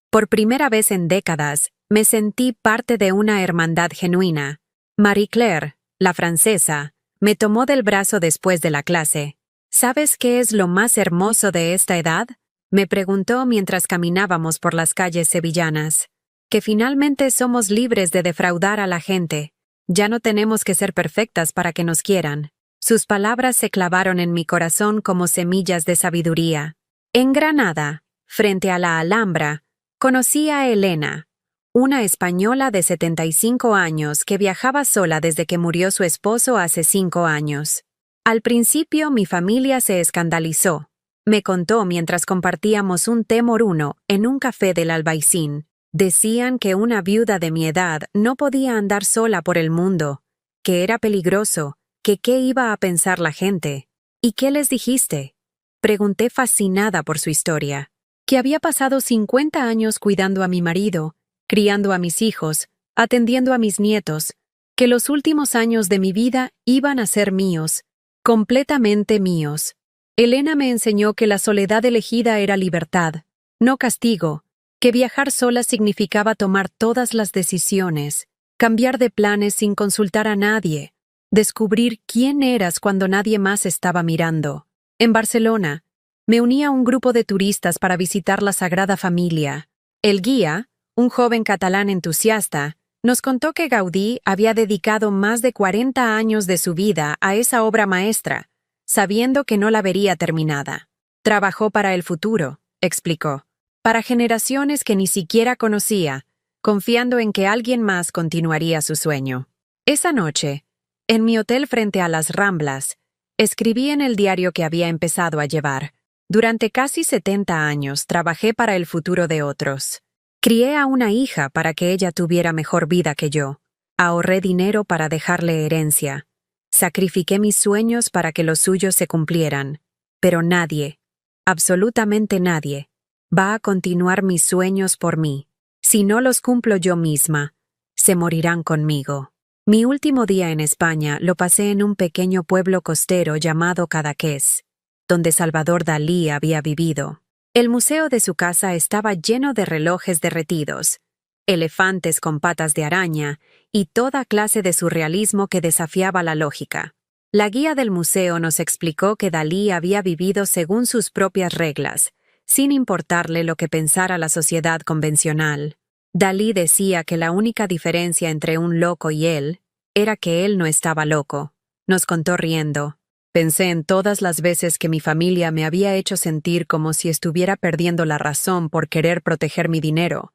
Por primera vez en décadas, me sentí parte de una hermandad genuina. Marie Claire, la francesa, me tomó del brazo después de la clase. «¿Sabes qué es lo más hermoso de esta edad?», me preguntó mientras caminábamos por las calles sevillanas. «Que finalmente somos libres de defraudar a la gente. Ya no tenemos que ser perfectas para que nos quieran». Sus palabras se clavaron en mi corazón como semillas de sabiduría. En Granada, frente a la Alhambra, conocí a Elena, una española de 75 años que viajaba sola desde que murió su esposo hace 5 años. Al principio mi familia se escandalizó. Me contó mientras compartíamos un té moruno en un café del Albaicín. Decían que una viuda de mi edad no podía andar sola por el mundo, que era peligroso, que qué iba a pensar la gente. «¿Y qué les dijiste?», pregunté fascinada por su historia. «Que había pasado 50 años cuidando a mi marido, criando a mis hijos, atendiendo a mis nietos, que los últimos años de mi vida iban a ser míos, completamente míos». Elena me enseñó que la soledad elegida era libertad, no castigo, que viajar sola significaba tomar todas las decisiones, cambiar de planes sin consultar a nadie, descubrir quién eras cuando nadie más estaba mirando. En Barcelona, Me uní a un grupo de turistas para visitar la Sagrada Familia. El guía, un joven catalán entusiasta, nos contó que Gaudí había dedicado más de 40 años de su vida a esa obra maestra, sabiendo que no la vería terminada. Trabajó para el futuro, explicó, para generaciones que ni siquiera conocía, confiando en que alguien más continuaría su sueño. Esa noche, en mi hotel frente a las Ramblas, escribí en el diario que había empezado a llevar. Durante casi 70 años trabajé para el futuro de otros. Crié a una hija para que ella tuviera mejor vida que yo. Ahorré dinero para dejarle herencia. Sacrifiqué mis sueños para que los suyos se cumplieran. Pero nadie, absolutamente nadie, va a continuar mis sueños por mí. Si no los cumplo yo misma, se morirán conmigo. Mi último día en España lo pasé en un pequeño pueblo costero llamado Cadaqués, donde Salvador Dalí había vivido. El museo de su casa estaba lleno de relojes derretidos, elefantes con patas de araña y toda clase de surrealismo que desafiaba la lógica. La guía del museo nos explicó que Dalí había vivido según sus propias reglas, sin importarle lo que pensara la sociedad convencional. Dalí decía que la única diferencia entre un loco y él era que él no estaba loco. Nos contó riendo. Pensé en todas las veces que mi familia me había hecho sentir como si estuviera perdiendo la razón por querer proteger mi dinero,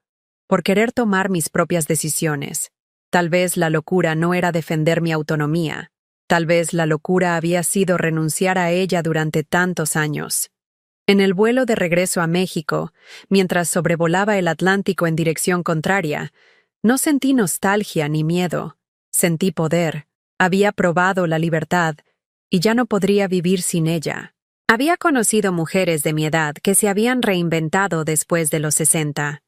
por querer tomar mis propias decisiones. Tal vez la locura no era defender mi autonomía. Tal vez la locura había sido renunciar a ella durante tantos años. En el vuelo de regreso a México, mientras sobrevolaba el Atlántico en dirección contraria, no sentí nostalgia ni miedo. Sentí poder. Había probado la libertad y ya no podría vivir sin ella. Había conocido mujeres de mi edad que se habían reinventado después de los 60,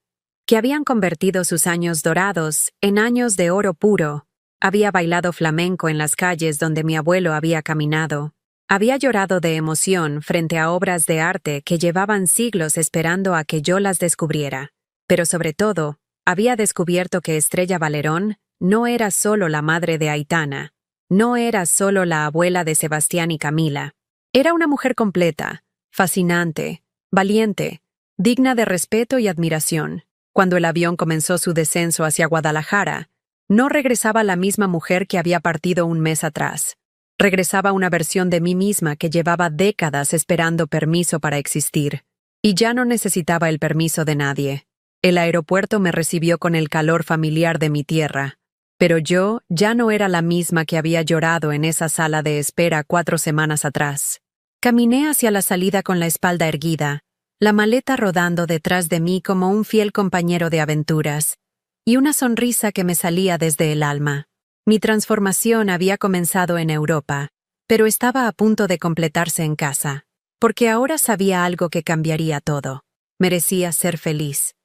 que habían convertido sus años dorados en años de oro puro. Había bailado flamenco en las calles donde mi abuelo había caminado. Había llorado de emoción frente a obras de arte que llevaban siglos esperando a que yo las descubriera. Pero sobre todo, había descubierto que Estrella Valerón no era solo la madre de Aitana, no era solo la abuela de Sebastián y Camila. Era una mujer completa, fascinante, valiente, digna de respeto y admiración. Cuando el avión comenzó su descenso hacia Guadalajara, no regresaba la misma mujer que había partido un mes atrás. Regresaba una versión de mí misma que llevaba décadas esperando permiso para existir. Y ya no necesitaba el permiso de nadie. El aeropuerto me recibió con el calor familiar de mi tierra. Pero yo ya no era la misma que había llorado en esa sala de espera 4 semanas atrás. Caminé hacia la salida con la espalda erguida, la maleta rodando detrás de mí como un fiel compañero de aventuras, y una sonrisa que me salía desde el alma. Mi transformación había comenzado en Europa, pero estaba a punto de completarse en casa, porque ahora sabía algo que cambiaría todo. Merecía ser feliz,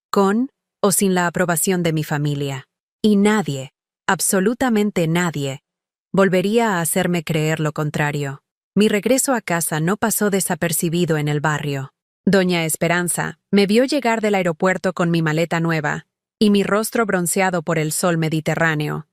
con o sin la aprobación de mi familia. Y nadie, absolutamente nadie, volvería a hacerme creer lo contrario. Mi regreso a casa no pasó desapercibido en el barrio. Doña Esperanza me vio llegar del aeropuerto con mi maleta nueva y mi rostro bronceado por el sol mediterráneo,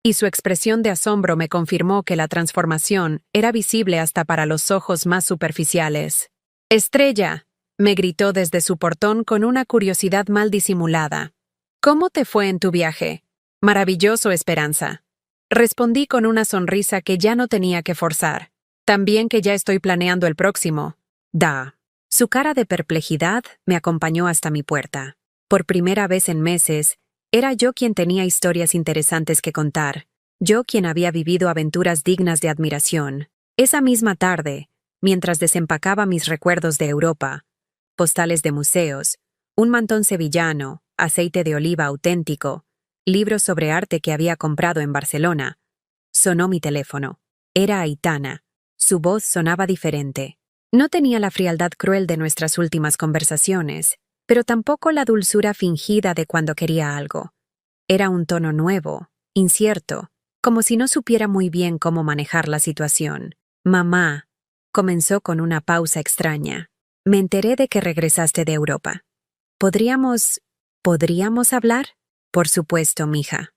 y su expresión de asombro me confirmó que la transformación era visible hasta para los ojos más superficiales. «Estrella», me gritó desde su portón con una curiosidad mal disimulada. «¿Cómo te fue en tu viaje?» «Maravilloso, Esperanza». Respondí con una sonrisa que ya no tenía que forzar. «También que ya estoy planeando el próximo». «Da». Su cara de perplejidad me acompañó hasta mi puerta. Por primera vez en meses, era yo quien tenía historias interesantes que contar, yo quien había vivido aventuras dignas de admiración. Esa misma tarde, mientras desempacaba mis recuerdos de Europa, postales de museos, un mantón sevillano, aceite de oliva auténtico, libros sobre arte que había comprado en Barcelona, sonó mi teléfono. Era Aitana. Su voz sonaba diferente. No tenía la frialdad cruel de nuestras últimas conversaciones, pero tampoco la dulzura fingida de cuando quería algo. Era un tono nuevo, incierto, como si no supiera muy bien cómo manejar la situación. «Mamá», comenzó con una pausa extraña. «Me enteré de que regresaste de Europa. ¿Podríamos hablar?» «Por supuesto, mija».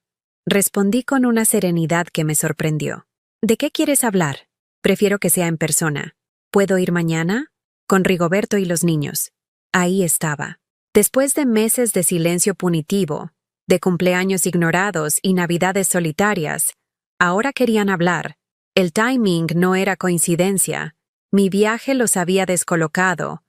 Respondí con una serenidad que me sorprendió. «¿De qué quieres hablar?» «Prefiero que sea en persona». «¿Puedo ir mañana?» con Rigoberto y los niños. Ahí estaba. Después de meses de silencio punitivo, de cumpleaños ignorados y navidades solitarias, ahora querían hablar. El timing no era coincidencia. Mi viaje los había descolocado.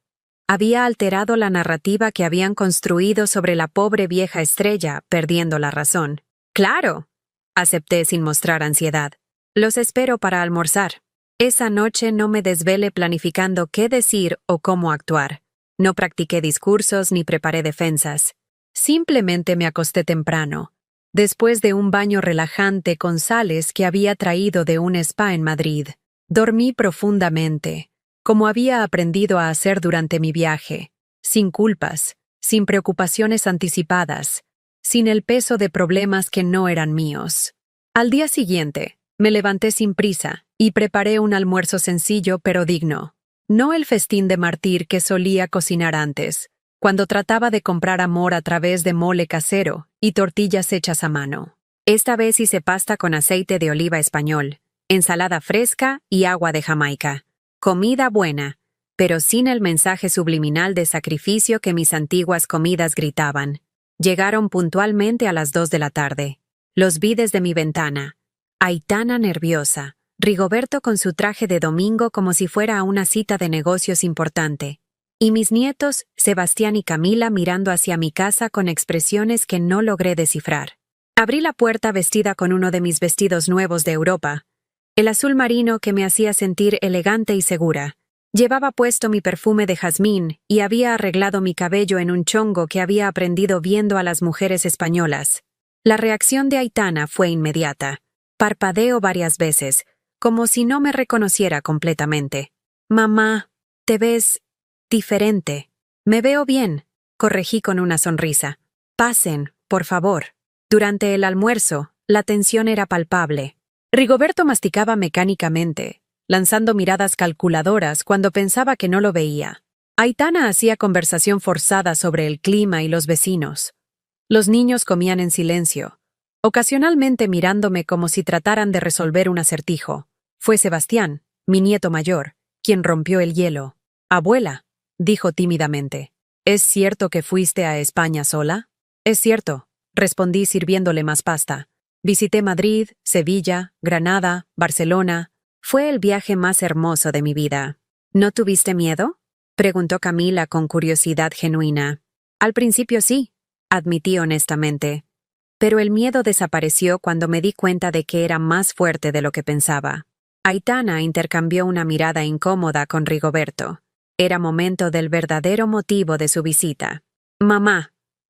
Había alterado la narrativa que habían construido sobre la pobre vieja estrella, perdiendo la razón. ¡Claro!, acepté sin mostrar ansiedad. Los espero para almorzar. Esa noche no me desvelé planificando qué decir o cómo actuar. No practiqué discursos ni preparé defensas. Simplemente me acosté temprano, después de un baño relajante con sales que había traído de un spa en Madrid. Dormí profundamente, como había aprendido a hacer durante mi viaje, sin culpas, sin preocupaciones anticipadas, sin el peso de problemas que no eran míos. Al día siguiente, me levanté sin prisa y preparé un almuerzo sencillo pero digno. No el festín de mártir que solía cocinar antes, cuando trataba de comprar amor a través de mole casero y tortillas hechas a mano. Esta vez hice pasta con aceite de oliva español, ensalada fresca y agua de Jamaica. Comida buena, pero sin el mensaje subliminal de sacrificio que mis antiguas comidas gritaban. Llegaron puntualmente a las 2 de la tarde. Los vi desde mi ventana. Aitana nerviosa, Rigoberto con su traje de domingo como si fuera a una cita de negocios importante, y mis nietos, Sebastián y Camila, mirando hacia mi casa con expresiones que no logré descifrar. Abrí la puerta vestida con uno de mis vestidos nuevos de Europa, el azul marino que me hacía sentir elegante y segura. Llevaba puesto mi perfume de jazmín y había arreglado mi cabello en un chongo que había aprendido viendo a las mujeres españolas. La reacción de Aitana fue inmediata. Parpadeó varias veces, como si no me reconociera completamente. «Mamá, te ves diferente». «Me veo bien», corregí con una sonrisa. «Pasen, por favor». Durante el almuerzo, la tensión era palpable. Rigoberto masticaba mecánicamente, lanzando miradas calculadoras cuando pensaba que no lo veía. Aitana hacía conversación forzada sobre el clima y los vecinos. Los niños comían en silencio, ocasionalmente mirándome como si trataran de resolver un acertijo. Fue Sebastián, mi nieto mayor, quien rompió el hielo. «Abuela», dijo tímidamente, «¿es cierto que fuiste a España sola?» «Es cierto», respondí sirviéndole más pasta. «Visité Madrid, Sevilla, Granada, Barcelona. Fue el viaje más hermoso de mi vida». «¿No tuviste miedo?», preguntó Camila con curiosidad genuina. «Al principio sí», admití honestamente. Pero el miedo desapareció cuando me di cuenta de que era más fuerte de lo que pensaba. Aitana intercambió una mirada incómoda con Rigoberto. Era momento del verdadero motivo de su visita. «Mamá»,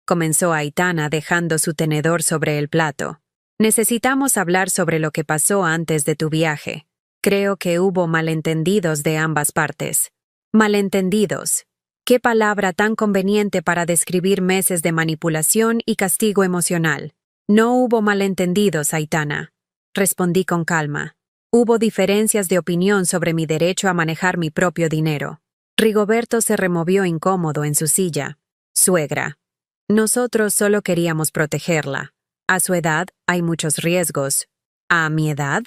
comenzó Aitana dejando su tenedor sobre el plato, «necesitamos hablar sobre lo que pasó antes de tu viaje. Creo que hubo malentendidos de ambas partes». «Malentendidos». Qué palabra tan conveniente para describir meses de manipulación y castigo emocional. «No hubo malentendidos, Aitana», respondí con calma. «Hubo diferencias de opinión sobre mi derecho a manejar mi propio dinero». Rigoberto se removió incómodo en su silla. «Suegra, nosotros solo queríamos protegerla. A su edad hay muchos riesgos». «¿A mi edad?»,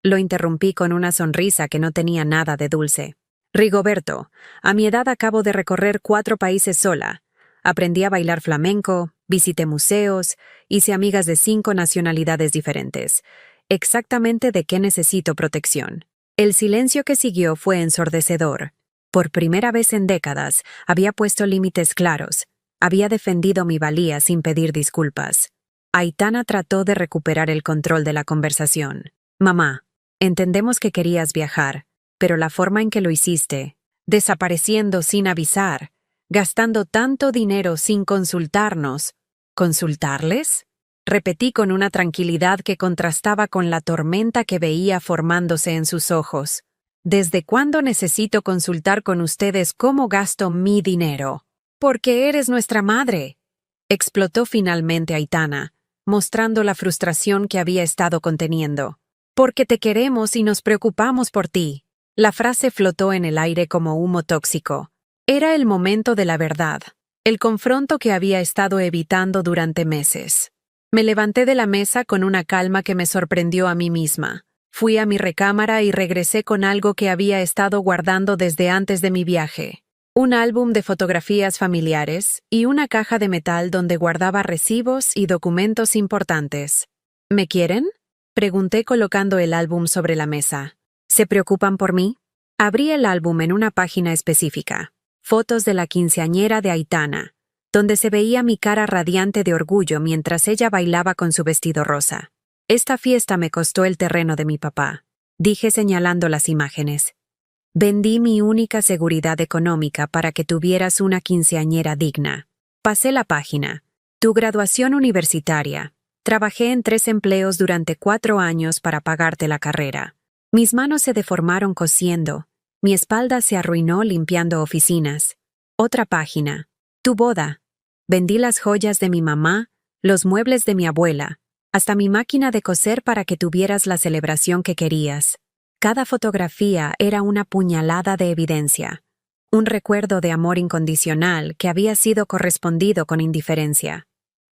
lo interrumpí con una sonrisa que no tenía nada de dulce. «Rigoberto, a mi edad acabo de recorrer 4 países sola. Aprendí a bailar flamenco, visité museos, hice amigas de 5 nacionalidades diferentes. Exactamente de qué necesito protección». El silencio que siguió fue ensordecedor. Por primera vez en décadas, había puesto límites claros. Había defendido mi valía sin pedir disculpas. Aitana trató de recuperar el control de la conversación. «Mamá, entendemos que querías viajar, pero la forma en que lo hiciste, desapareciendo sin avisar, gastando tanto dinero sin consultarnos». «¿Consultarles?», repetí con una tranquilidad que contrastaba con la tormenta que veía formándose en sus ojos. «¿Desde cuándo necesito consultar con ustedes cómo gasto mi dinero?» «Porque eres nuestra madre», explotó finalmente Aitana, mostrando la frustración que había estado conteniendo. «Porque te queremos y nos preocupamos por ti». La frase flotó en el aire como humo tóxico. Era el momento de la verdad, el confronto que había estado evitando durante meses. Me levanté de la mesa con una calma que me sorprendió a mí misma. Fui a mi recámara y regresé con algo que había estado guardando desde antes de mi viaje. Un álbum de fotografías familiares y una caja de metal donde guardaba recibos y documentos importantes. ¿Me quieren?, pregunté colocando el álbum sobre la mesa. ¿Se preocupan por mí? Abrí el álbum en una página específica. Fotos de la quinceañera de Aitana, donde se veía mi cara radiante de orgullo mientras ella bailaba con su vestido rosa. Esta fiesta me costó el terreno de mi papá, dije señalando las imágenes. Vendí mi única seguridad económica para que tuvieras una quinceañera digna. Pasé la página. Tu graduación universitaria. Trabajé en 3 empleos durante 4 años para pagarte la carrera. Mis manos se deformaron cosiendo. Mi espalda se arruinó limpiando oficinas. Otra página. Tu boda. Vendí las joyas de mi mamá, los muebles de mi abuela, hasta mi máquina de coser para que tuvieras la celebración que querías. Cada fotografía era una puñalada de evidencia, un recuerdo de amor incondicional que había sido correspondido con indiferencia.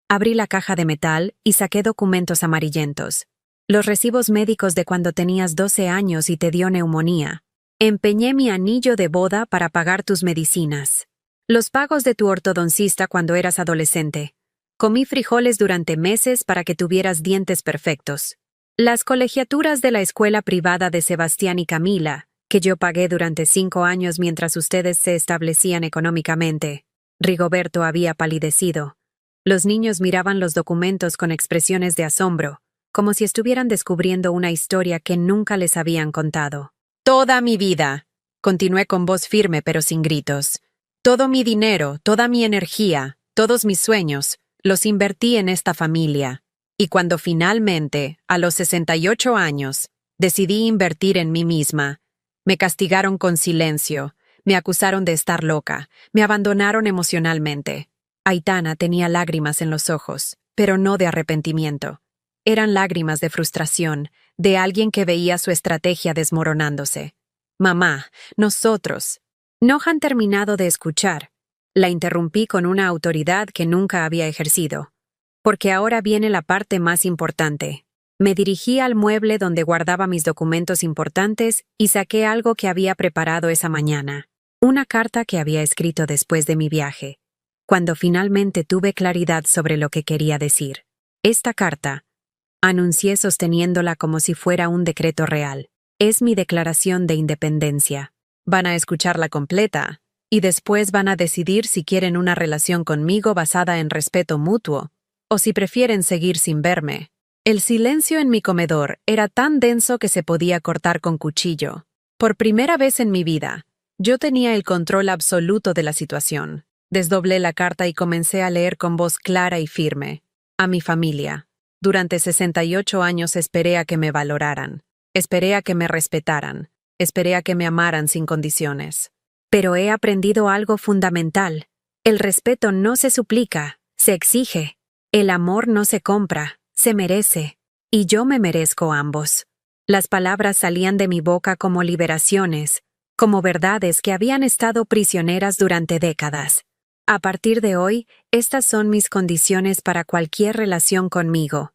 Abrí la caja de metal y saqué documentos amarillentos. Los recibos médicos de cuando tenías 12 años y te dio neumonía. Empeñé mi anillo de boda para pagar tus medicinas. Los pagos de tu ortodoncista cuando eras adolescente. Comí frijoles durante meses para que tuvieras dientes perfectos. Las colegiaturas de la escuela privada de Sebastián y Camila, que yo pagué durante 5 años mientras ustedes se establecían económicamente. Rigoberto había palidecido. Los niños miraban los documentos con expresiones de asombro, como si estuvieran descubriendo una historia que nunca les habían contado. Toda mi vida, continué con voz firme pero sin gritos. Todo mi dinero, toda mi energía, todos mis sueños, los invertí en esta familia. Y cuando finalmente, a los 68 años, decidí invertir en mí misma, me castigaron con silencio, me acusaron de estar loca, me abandonaron emocionalmente. Aitana tenía lágrimas en los ojos, pero no de arrepentimiento. Eran lágrimas de frustración, de alguien que veía su estrategia desmoronándose. Mamá, nosotros. No han terminado de escuchar. La interrumpí con una autoridad que nunca había ejercido. Porque ahora viene la parte más importante. Me dirigí al mueble donde guardaba mis documentos importantes y saqué algo que había preparado esa mañana. Una carta que había escrito después de mi viaje, cuando finalmente tuve claridad sobre lo que quería decir. Esta carta, anuncié sosteniéndola como si fuera un decreto real, es mi declaración de independencia. Van a escucharla completa, y después van a decidir si quieren una relación conmigo basada en respeto mutuo, o si prefieren seguir sin verme. El silencio en mi comedor era tan denso que se podía cortar con cuchillo. Por primera vez en mi vida, yo tenía el control absoluto de la situación. Desdoblé la carta y comencé a leer con voz clara y firme. A mi familia. Durante 68 años esperé a que me valoraran. Esperé a que me respetaran. Esperé a que me amaran sin condiciones. Pero he aprendido algo fundamental. El respeto no se suplica, se exige. El amor no se compra, se merece. Y yo me merezco ambos. Las palabras salían de mi boca como liberaciones, como verdades que habían estado prisioneras durante décadas. A partir de hoy, estas son mis condiciones para cualquier relación conmigo.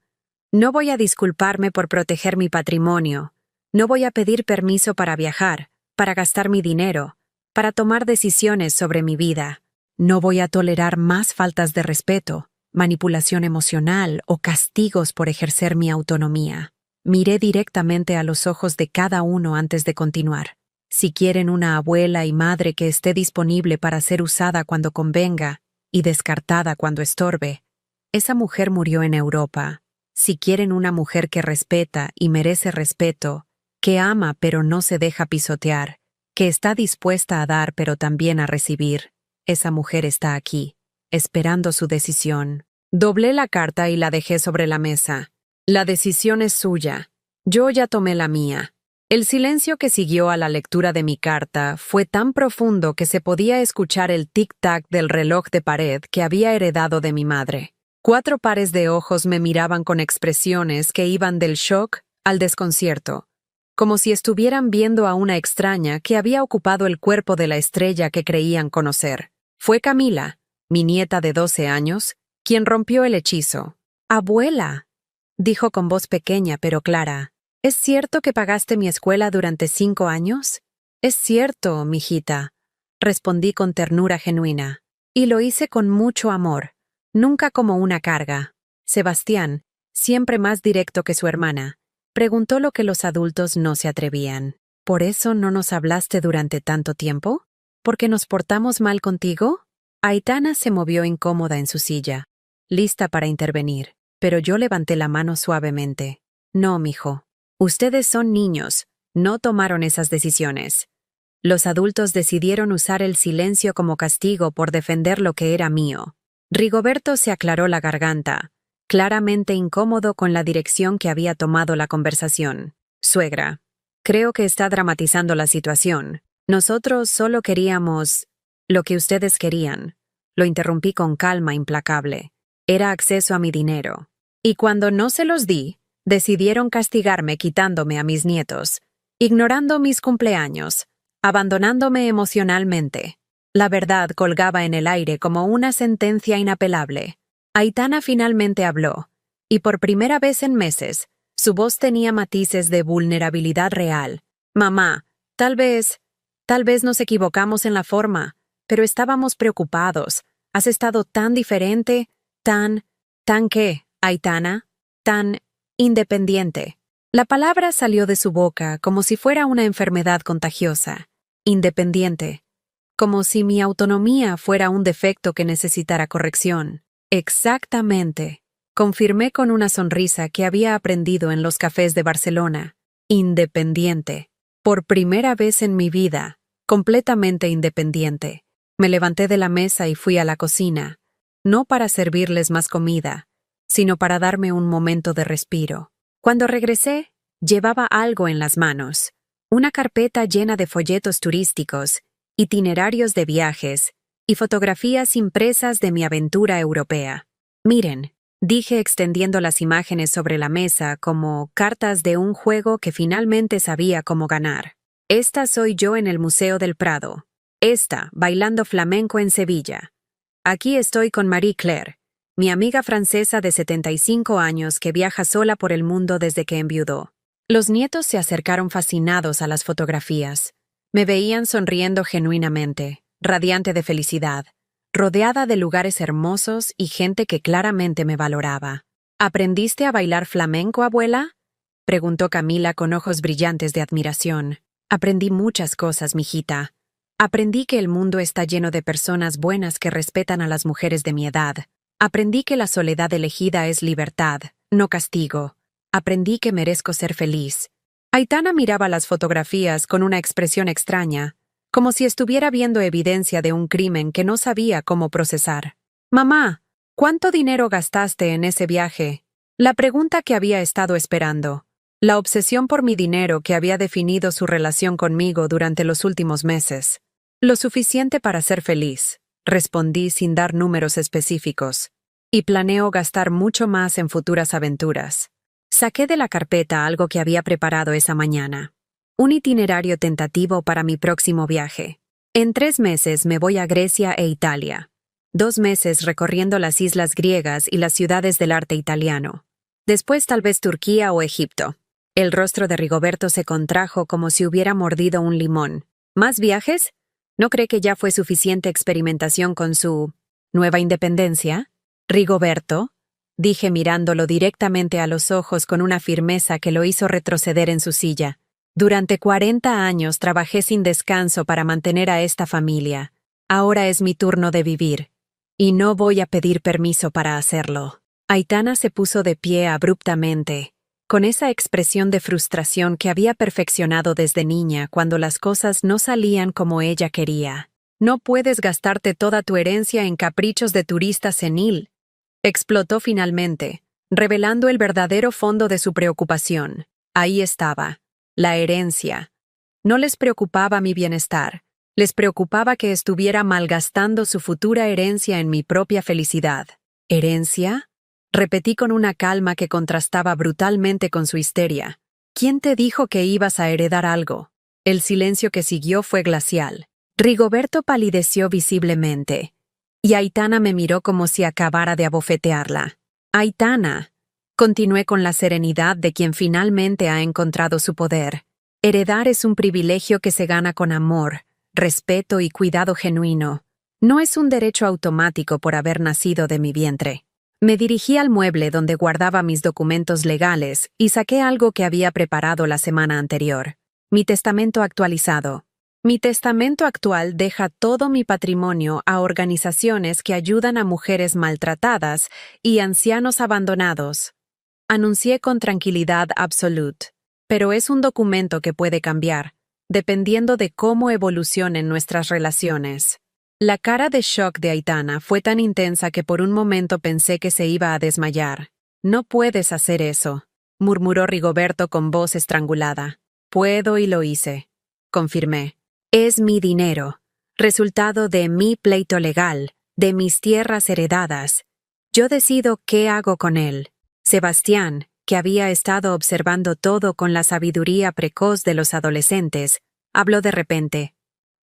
No voy a disculparme por proteger mi patrimonio. No voy a pedir permiso para viajar, para gastar mi dinero, para tomar decisiones sobre mi vida. No voy a tolerar más faltas de respeto, manipulación emocional o castigos por ejercer mi autonomía. Miré directamente a los ojos de cada uno antes de continuar. Si quieren una abuela y madre que esté disponible para ser usada cuando convenga y descartada cuando estorbe, esa mujer murió en Europa. Si quieren una mujer que respeta y merece respeto, que ama pero no se deja pisotear, que está dispuesta a dar pero también a recibir, esa mujer está aquí, esperando su decisión. Doblé la carta y la dejé sobre la mesa. La decisión es suya. Yo ya tomé la mía. El silencio que siguió a la lectura de mi carta fue tan profundo que se podía escuchar el tic-tac del reloj de pared que había heredado de mi madre. 4 pares de ojos me miraban con expresiones que iban del shock al desconcierto, como si estuvieran viendo a una extraña que había ocupado el cuerpo de la estrella que creían conocer. Fue Camila, mi nieta de 12 años, quien rompió el hechizo. «Abuela», dijo con voz pequeña pero clara, ¿Es cierto que pagaste mi escuela durante 5 años? Es cierto, mijita, respondí con ternura genuina. Y lo hice con mucho amor, nunca como una carga. Sebastián, siempre más directo que su hermana, preguntó lo que los adultos no se atrevían. ¿Por eso no nos hablaste durante tanto tiempo? ¿Porque nos portamos mal contigo? Aitana se movió incómoda en su silla, lista para intervenir, pero yo levanté la mano suavemente. No, mijo. Ustedes son niños, no tomaron esas decisiones. Los adultos decidieron usar el silencio como castigo por defender lo que era mío. Rigoberto se aclaró la garganta, claramente incómodo con la dirección que había tomado la conversación. Suegra, creo que está dramatizando la situación. Nosotros solo queríamos lo que ustedes querían. Lo interrumpí con calma implacable. Era acceso a mi dinero. Y cuando no se los di, decidieron castigarme quitándome a mis nietos, ignorando mis cumpleaños, abandonándome emocionalmente. La verdad colgaba en el aire como una sentencia inapelable. Aitana finalmente habló, y por primera vez en meses, su voz tenía matices de vulnerabilidad real. Mamá, tal vez nos equivocamos en la forma, pero estábamos preocupados. Has estado tan diferente, ¿tan qué, Aitana? Tan independiente. La palabra salió de su boca como si fuera una enfermedad contagiosa. Independiente. Como si mi autonomía fuera un defecto que necesitara corrección. Exactamente. Confirmé con una sonrisa que había aprendido en los cafés de Barcelona. Independiente. Por primera vez en mi vida, completamente independiente. Me levanté de la mesa y fui a la cocina, no para servirles más comida, sino para darme un momento de respiro. Cuando regresé, llevaba algo en las manos, una carpeta llena de folletos turísticos, itinerarios de viajes y fotografías impresas de mi aventura europea. Miren, dije extendiendo las imágenes sobre la mesa como cartas de un juego que finalmente sabía cómo ganar. Esta soy yo en el Museo del Prado. Esta, bailando flamenco en Sevilla. Aquí estoy con Marie Claire, mi amiga francesa de 75 años que viaja sola por el mundo desde que enviudó. Los nietos se acercaron fascinados a las fotografías. Me veían sonriendo genuinamente, radiante de felicidad, rodeada de lugares hermosos y gente que claramente me valoraba. ¿Aprendiste a bailar flamenco, abuela?, preguntó Camila con ojos brillantes de admiración. Aprendí muchas cosas, mijita. Aprendí que el mundo está lleno de personas buenas que respetan a las mujeres de mi edad. Aprendí que la soledad elegida es libertad, no castigo. Aprendí que merezco ser feliz. Aitana miraba las fotografías con una expresión extraña, como si estuviera viendo evidencia de un crimen que no sabía cómo procesar. Mamá, ¿cuánto dinero gastaste en ese viaje? La pregunta que había estado esperando. La obsesión por mi dinero que había definido su relación conmigo durante los últimos meses. Lo suficiente para ser feliz, respondí sin dar números específicos. Y planeo gastar mucho más en futuras aventuras. Saqué de la carpeta algo que había preparado esa mañana. Un itinerario tentativo para mi próximo viaje. En 3 meses me voy a Grecia e Italia. 2 meses recorriendo las islas griegas y las ciudades del arte italiano. Después tal vez Turquía o Egipto. El rostro de Rigoberto se contrajo como si hubiera mordido un limón. ¿Más viajes? ¿No cree que ya fue suficiente experimentación con su nueva independencia? Rigoberto, dije mirándolo directamente a los ojos con una firmeza que lo hizo retroceder en su silla. Durante 40 años trabajé sin descanso para mantener a esta familia. Ahora es mi turno de vivir. Y no voy a pedir permiso para hacerlo. Aitana se puso de pie abruptamente, con esa expresión de frustración que había perfeccionado desde niña cuando las cosas no salían como ella quería. No puedes gastarte toda tu herencia en caprichos de turista senil. Explotó finalmente, revelando el verdadero fondo de su preocupación. Ahí estaba, la herencia. No les preocupaba mi bienestar, les preocupaba que estuviera malgastando su futura herencia en mi propia felicidad. ¿Herencia? Repetí con una calma que contrastaba brutalmente con su histeria. ¿Quién te dijo que ibas a heredar algo? El silencio que siguió fue glacial. Rigoberto palideció visiblemente, y Aitana me miró como si acabara de abofetearla. Aitana, Continué con la serenidad de quien finalmente ha encontrado su poder. Heredar es un privilegio que se gana con amor, respeto y cuidado genuino. No es un derecho automático por haber nacido de mi vientre. Me dirigí al mueble donde guardaba mis documentos legales y saqué algo que había preparado la semana anterior. Mi testamento actualizado. Mi testamento actual deja todo mi patrimonio a organizaciones que ayudan a mujeres maltratadas y ancianos abandonados. Anuncié con tranquilidad absoluta. Pero es un documento que puede cambiar, dependiendo de cómo evolucionen nuestras relaciones. La cara de shock de Aitana fue tan intensa que por un momento pensé que se iba a desmayar. «No puedes hacer eso», murmuró Rigoberto con voz estrangulada. «Puedo y lo hice», confirmé. «Es mi dinero, resultado de mi pleito legal, de mis tierras heredadas. Yo decido qué hago con él». Sebastián, que había estado observando todo con la sabiduría precoz de los adolescentes, habló de repente.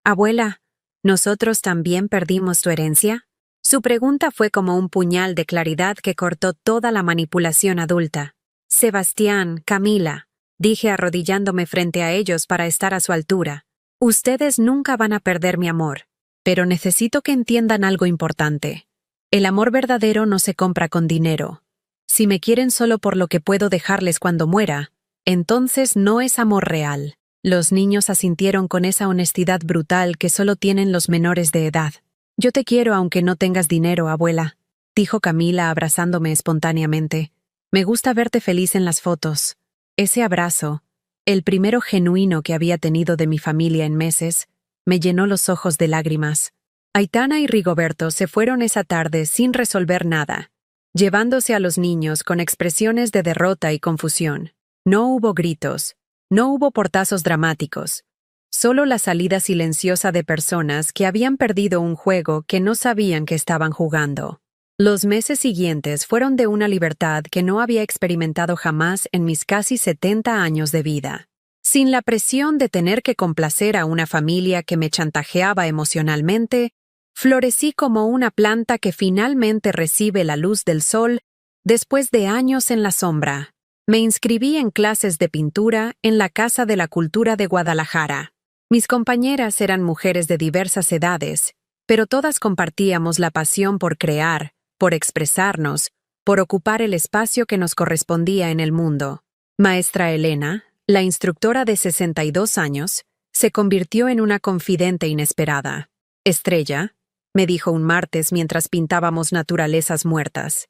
«Abuela, ¿nosotros también perdimos tu herencia?» Su pregunta fue como un puñal de claridad que cortó toda la manipulación adulta. «Sebastián, Camila», dije arrodillándome frente a ellos para estar a su altura. «Ustedes nunca van a perder mi amor, pero necesito que entiendan algo importante. El amor verdadero no se compra con dinero. Si me quieren solo por lo que puedo dejarles cuando muera, entonces no es amor real». Los niños asintieron con esa honestidad brutal que solo tienen los menores de edad. «Yo te quiero aunque no tengas dinero, abuela», dijo Camila abrazándome espontáneamente. «Me gusta verte feliz en las fotos». Ese abrazo, el primero genuino que había tenido de mi familia en meses, me llenó los ojos de lágrimas. Aitana y Rigoberto se fueron esa tarde sin resolver nada, llevándose a los niños con expresiones de derrota y confusión. No hubo gritos, no hubo portazos dramáticos, solo la salida silenciosa de personas que habían perdido un juego que no sabían que estaban jugando. Los meses siguientes fueron de una libertad que no había experimentado jamás en mis casi 70 años de vida. Sin la presión de tener que complacer a una familia que me chantajeaba emocionalmente, florecí como una planta que finalmente recibe la luz del sol después de años en la sombra. Me inscribí en clases de pintura en la Casa de la Cultura de Guadalajara. Mis compañeras eran mujeres de diversas edades, pero todas compartíamos la pasión por crear, por expresarnos, por ocupar el espacio que nos correspondía en el mundo. Maestra Elena, la instructora de 62 años, se convirtió en una confidente inesperada. «Estrella», me dijo un martes mientras pintábamos naturalezas muertas,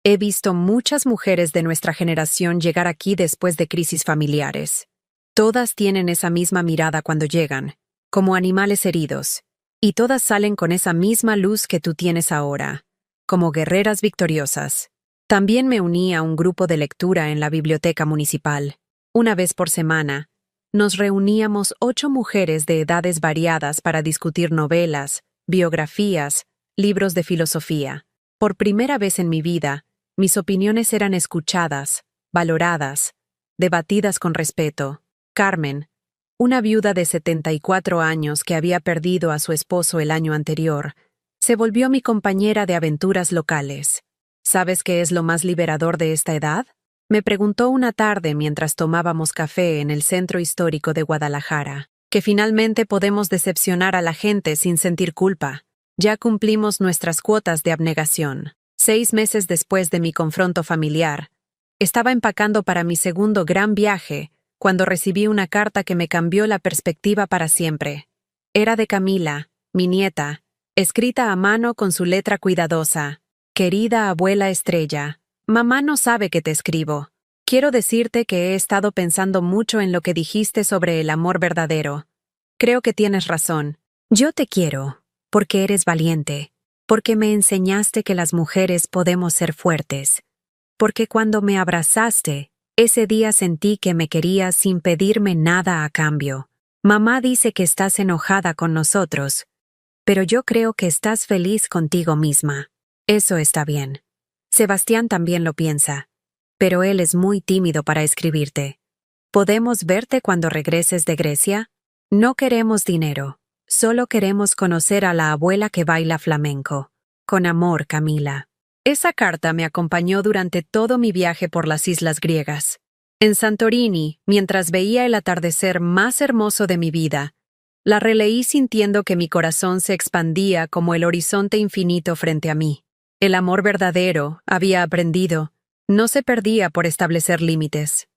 «he visto muchas mujeres de nuestra generación llegar aquí después de crisis familiares. Todas tienen esa misma mirada cuando llegan, como animales heridos, y todas salen con esa misma luz que tú tienes ahora, como guerreras victoriosas». También me uní a un grupo de lectura en la biblioteca municipal. Una vez por semana, nos reuníamos 8 mujeres de edades variadas para discutir novelas, biografías, libros de filosofía. Por primera vez en mi vida, mis opiniones eran escuchadas, valoradas, debatidas con respeto. Carmen, una viuda de 74 años que había perdido a su esposo el año anterior, se volvió mi compañera de aventuras locales. «¿Sabes qué es lo más liberador de esta edad?», me preguntó una tarde mientras tomábamos café en el centro histórico de Guadalajara. «Que finalmente podemos decepcionar a la gente sin sentir culpa. Ya cumplimos nuestras cuotas de abnegación». 6 meses después de mi confronto familiar, estaba empacando para mi segundo gran viaje cuando recibí una carta que me cambió la perspectiva para siempre. Era de Camila, mi nieta, escrita a mano con su letra cuidadosa. «Querida abuela Estrella, mamá no sabe que te escribo. Quiero decirte que he estado pensando mucho en lo que dijiste sobre el amor verdadero. Creo que tienes razón. Yo te quiero, porque eres valiente, porque me enseñaste que las mujeres podemos ser fuertes, porque cuando me abrazaste, ese día sentí que me querías sin pedirme nada a cambio. Mamá dice que estás enojada con nosotros, pero yo creo que estás feliz contigo misma. Eso está bien. Sebastián también lo piensa, pero él es muy tímido para escribirte. ¿Podemos verte cuando regreses de Grecia? No queremos dinero, solo queremos conocer a la abuela que baila flamenco. Con amor, Camila». Esa carta me acompañó durante todo mi viaje por las islas griegas. En Santorini, mientras veía el atardecer más hermoso de mi vida, la releí sintiendo que mi corazón se expandía como el horizonte infinito frente a mí. El amor verdadero, había aprendido, no se perdía por establecer límites.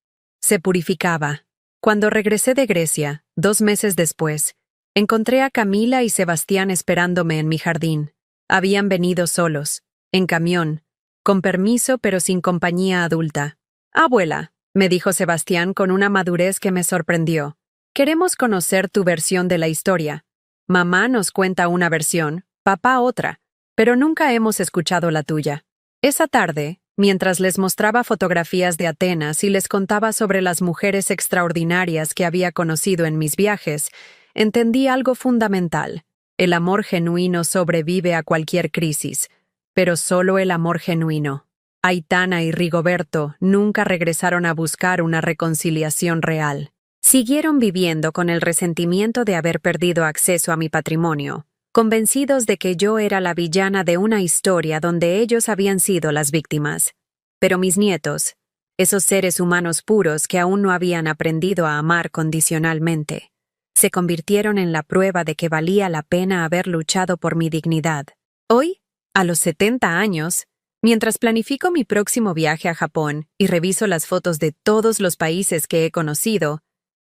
Se purificaba. Cuando regresé de Grecia, 2 meses después, encontré a Camila y Sebastián esperándome en mi jardín. Habían venido solos, en camión, con permiso pero sin compañía adulta. «Abuela», me dijo Sebastián con una madurez que me sorprendió, «queremos conocer tu versión de la historia. Mamá nos cuenta una versión, papá otra, pero nunca hemos escuchado la tuya». Esa tarde, mientras les mostraba fotografías de Atenas y les contaba sobre las mujeres extraordinarias que había conocido en mis viajes, entendí algo fundamental. El amor genuino sobrevive a cualquier crisis, pero solo el amor genuino. Aitana y Rigoberto nunca regresaron a buscar una reconciliación real. Siguieron viviendo con el resentimiento de haber perdido acceso a mi patrimonio, convencidos de que yo era la villana de una historia donde ellos habían sido las víctimas. Pero mis nietos, esos seres humanos puros que aún no habían aprendido a amar condicionalmente, se convirtieron en la prueba de que valía la pena haber luchado por mi dignidad. Hoy, a los 70 años, mientras planifico mi próximo viaje a Japón y reviso las fotos de todos los países que he conocido,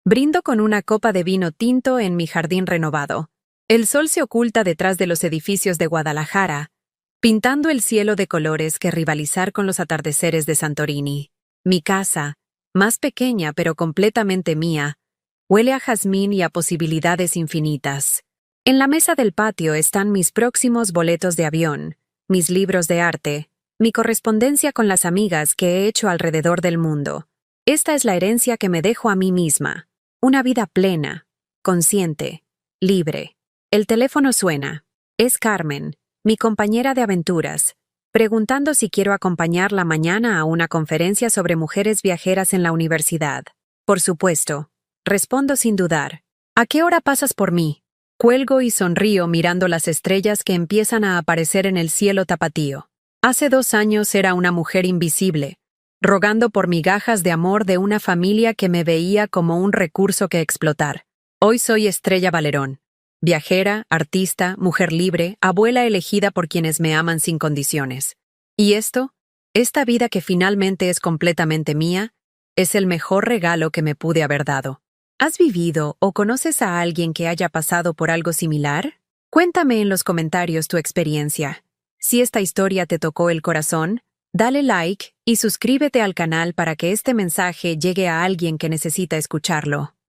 brindo con una copa de vino tinto en mi jardín renovado. El sol se oculta detrás de los edificios de Guadalajara, pintando el cielo de colores que rivalizar con los atardeceres de Santorini. Mi casa, más pequeña pero completamente mía, huele a jazmín y a posibilidades infinitas. En la mesa del patio están mis próximos boletos de avión, mis libros de arte, mi correspondencia con las amigas que he hecho alrededor del mundo. Esta es la herencia que me dejo a mí misma. Una vida plena, consciente, libre. El teléfono suena. Es Carmen, mi compañera de aventuras, preguntando si quiero acompañarla mañana a una conferencia sobre mujeres viajeras en la universidad. Por supuesto. Respondo sin dudar. ¿A qué hora pasas por mí? Cuelgo y sonrío mirando las estrellas que empiezan a aparecer en el cielo tapatío. Hace 2 años era una mujer invisible, rogando por migajas de amor de una familia que me veía como un recurso que explotar. Hoy soy Estrella Valerón. Viajera, artista, mujer libre, abuela elegida por quienes me aman sin condiciones. Y esta vida que finalmente es completamente mía, es el mejor regalo que me pude haber dado. ¿Has vivido o conoces a alguien que haya pasado por algo similar? Cuéntame en los comentarios tu experiencia. Si esta historia te tocó el corazón, dale like y suscríbete al canal para que este mensaje llegue a alguien que necesita escucharlo.